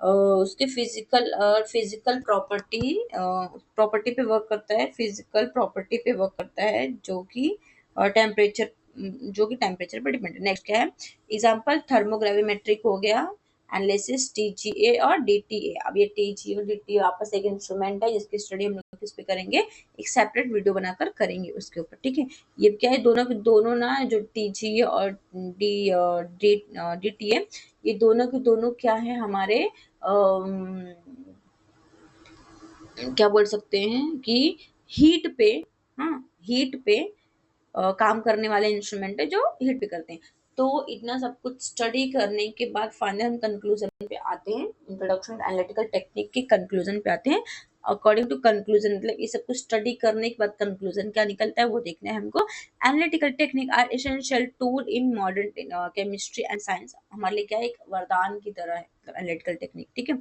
उसके फिजिकल प्रॉपर्टी पे वर्क करता है, फिजिकल प्रॉपर्टी पे वर्क करता है जो कि टेम्परेचर टेम्परेचर पर डिपेंड है। नेक्स्ट क्या है, एग्जाम्पल थर्मोग्राविमेट्रिक हो गया, एनालिसिस टीजीए और डीटीए। अब ये टीजीए और डीटीए आपस एक इंस्ट्रूमेंट है जिसकी स्टडी हम लोग किस पे करेंगे, एक सेपरेट वीडियो बनाकर करेंगे उसके ऊपर, ठीक है। ये क्या है, दोनों के दोनों ना, जो टीजीए और डीटीए, ये दोनों के दोनों क्या है हमारे, क्या बोल सकते हैं कि हीट पे, हाँ, हीट पे काम करने वाले इंस्ट्रूमेंट है जो हीट पे करते हैं। तो इतना सब कुछ स्टडी करने के बाद फाइनल हम कंक्लूजन पे आते हैं, इंट्रोडक्शन एनालिटिकल टेक्निक के कंक्लूजन पे आते हैं। अकॉर्डिंग टू कंक्लूजन, मतलब ये सब कुछ स्टडी करने के बाद कंक्लूजन क्या निकलता है वो देखना है हमको। Analytical technique are essential tool in modern chemistry and science. हमारे लिए क्या है, एक वरदान की तरह है एनालिटिकल टेक्निक, ठीक है।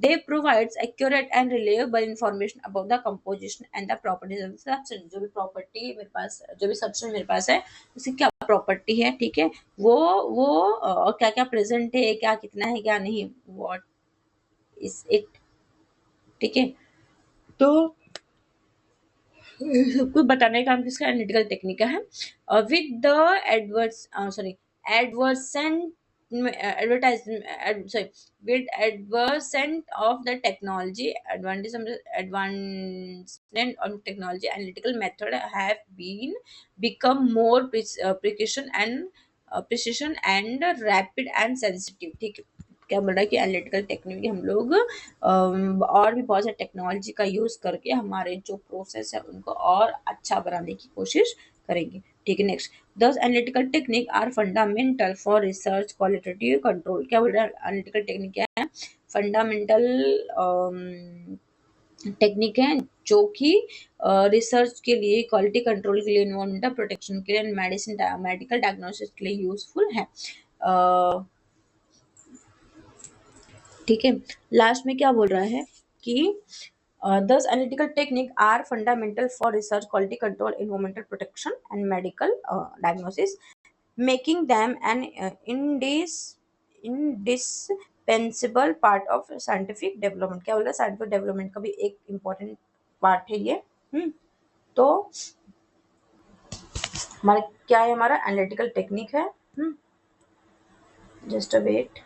They provides accurate and reliable information about the composition and the properties of the substance। जो भी प्रॉपर्टी मेरे पास, जो भी सब्सटेंस मेरे पास है, उसकी क्या प्रॉपर्टी है, ठीक है, वो और क्या क्या प्रेजेंट है, क्या कितना है, क्या नहीं, व्हाट इज इट, ठीक है। तो सबको बताने का काम किसका, एनालिटिकल टेक्निक का है। With the adverse sorry advent advertisement sorry with advent of the technology, advancement of technology, analytical method have been become more precision and rapid and sensitive, ठीक है। क्या बोल रहा है कि एनालिटिकल टेक्निक हम लोग और भी बहुत सारे टेक्नोलॉजी का यूज करके हमारे जो प्रोसेस है उनको और अच्छा बनाने की कोशिश करेंगे, ठीक है। Next, thus analytical technique are fundamental for research qualitative control. क्या बोल रहा है, एनालिटिकल टेक्निक क्या है, फंडामेंटल टेक्निक है जो कि रिसर्च के लिए, क्वालिटी कंट्रोल के लिए, एनवायरमेंटल प्रोटेक्शन के लिए, मेडिकल डायग्नोसिस के लिए यूजफुल है, ठीक है। लास्ट में क्या बोल रहा है कि thus analytical technique are fundamental for research quality control, environmental protection and medical diagnosis, making them an indispensable part of scientific development। क्या बोल रहा है, साइंटिफिक डेवलपमेंट का भी एक इम्पोर्टेंट पार्ट है ये। तो हमारा क्या है, हमारा एनालिटिकल टेक्निक है। Just a wait.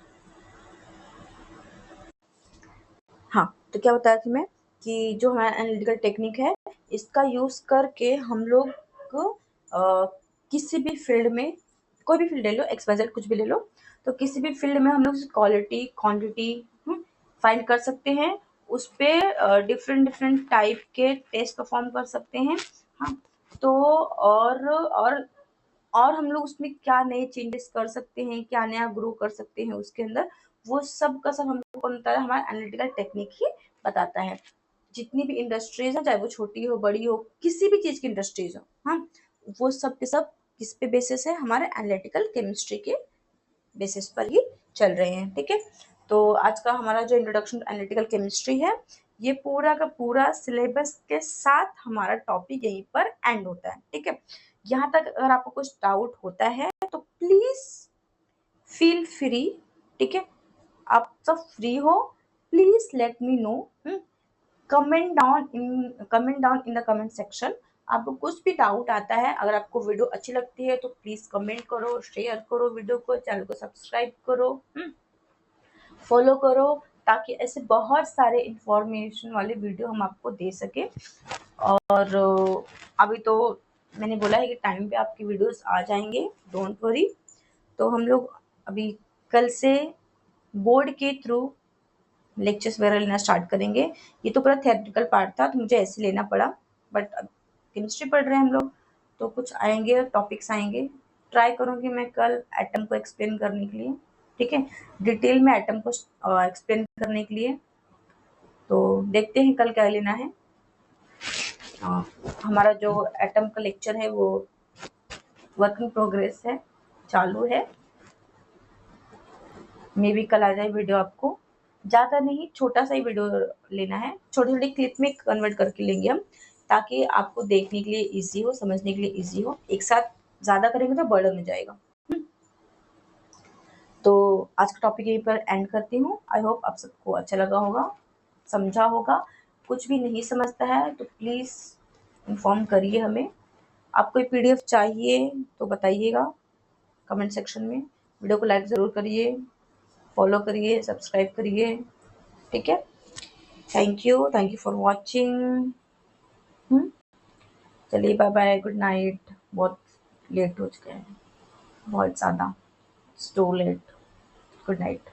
हाँ, तो क्या बताया थी मैं कि जो हमारा एनालिटिकल टेक्निक है इसका यूज करके हम लोग को किसी भी फील्ड में, कोई भी फील्ड ले लो, एक्सवाइजेड कुछ भी ले लो, तो किसी भी फील्ड में हम लोग क्वालिटी क्वांटिटी फाइंड कर सकते हैं। उस पे डिफरेंट डिफरेंट टाइप के टेस्ट परफॉर्म कर सकते हैं। हाँ, तो और और हम लोग उसमें क्या नए चेंजेस कर सकते हैं, क्या नया ग्रो कर सकते हैं उसके अंदर, वो सब का सब हम लोग को बताता है, हमारा एनालिटिकल टेक्निक ही बताता है। जितनी भी इंडस्ट्रीज है, चाहे वो छोटी हो बड़ी हो, किसी भी चीज की इंडस्ट्रीज हो, हाँ, वो सब के सब किस पे बेसिस है, हमारे एनालिटिकल केमिस्ट्री के बेसिस पर ही चल रहे हैं। ठीक है, तो आज का हमारा जो इंट्रोडक्शन टू एनालिटिकल केमिस्ट्री है, ये पूरा का पूरा सिलेबस के साथ हमारा टॉपिक यहीं पर एंड होता है। ठीक है, यहाँ तक अगर आपको कुछ डाउट होता है तो प्लीज फील फ्री। ठीक है, आप सब फ्री हो, please let me know. Comment down in the comment section. आपको कुछ भी डाउट आता है, अगर आपको वीडियो अच्छी लगती है तो प्लीज कमेंट करो, शेयर करो वीडियो को, चैनल को सब्सक्राइब करो, फॉलो करो, ताकि ऐसे बहुत सारे इंफॉर्मेशन वाले वीडियो हम आपको दे सके। और अभी तो मैंने बोला है कि टाइम पे आपकी वीडियोस आ जाएंगे, डोंट वरी। तो हम लोग अभी कल से बोर्ड के थ्रू लेक्चर्स वगैरह लेना स्टार्ट करेंगे। ये तो पूरा थियोरेटिकल पार्ट था तो मुझे ऐसे लेना पड़ा, बट अब केमिस्ट्री पढ़ रहे हैं हम लोग तो कुछ आएंगे, टॉपिक्स आएंगे। ट्राई करूँगी मैं कल एटम को एक्सप्लेन करने के लिए। ठीक है, डिटेल में एटम को एक्सप्लेन करने के लिए। तो देखते हैं कल क्या लेना है। हमारा जो एटम का लेक्चर है वो वर्क इन प्रोग्रेस है, चालू है। मे भी कल आ जाए वीडियो आपको। ज़्यादा नहीं, छोटा सा ही वीडियो लेना है, छोटी छोटी क्लिप में कन्वर्ट करके लेंगे हम, ताकि आपको देखने के लिए इजी हो, समझने के लिए इजी हो। एक साथ ज़्यादा करेंगे तो बर्डन हो जाएगा। तो आज का टॉपिक यहीं पर एंड करती हूँ। आई होप आप सबको अच्छा लगा होगा, समझा होगा। कुछ भी नहीं समझता है तो प्लीज़ इन्फॉर्म करिए हमें। आपको ये पीडीएफ चाहिए तो बताइएगा कमेंट सेक्शन में। वीडियो को लाइक ज़रूर करिए, फॉलो करिए, सब्सक्राइब करिए। ठीक है, थैंक यू फॉर वॉचिंग। चलिए, बाय बाय, गुड नाइट। बहुत लेट हो चुका है, बहुत ज़्यादा, टू लेट। Good night.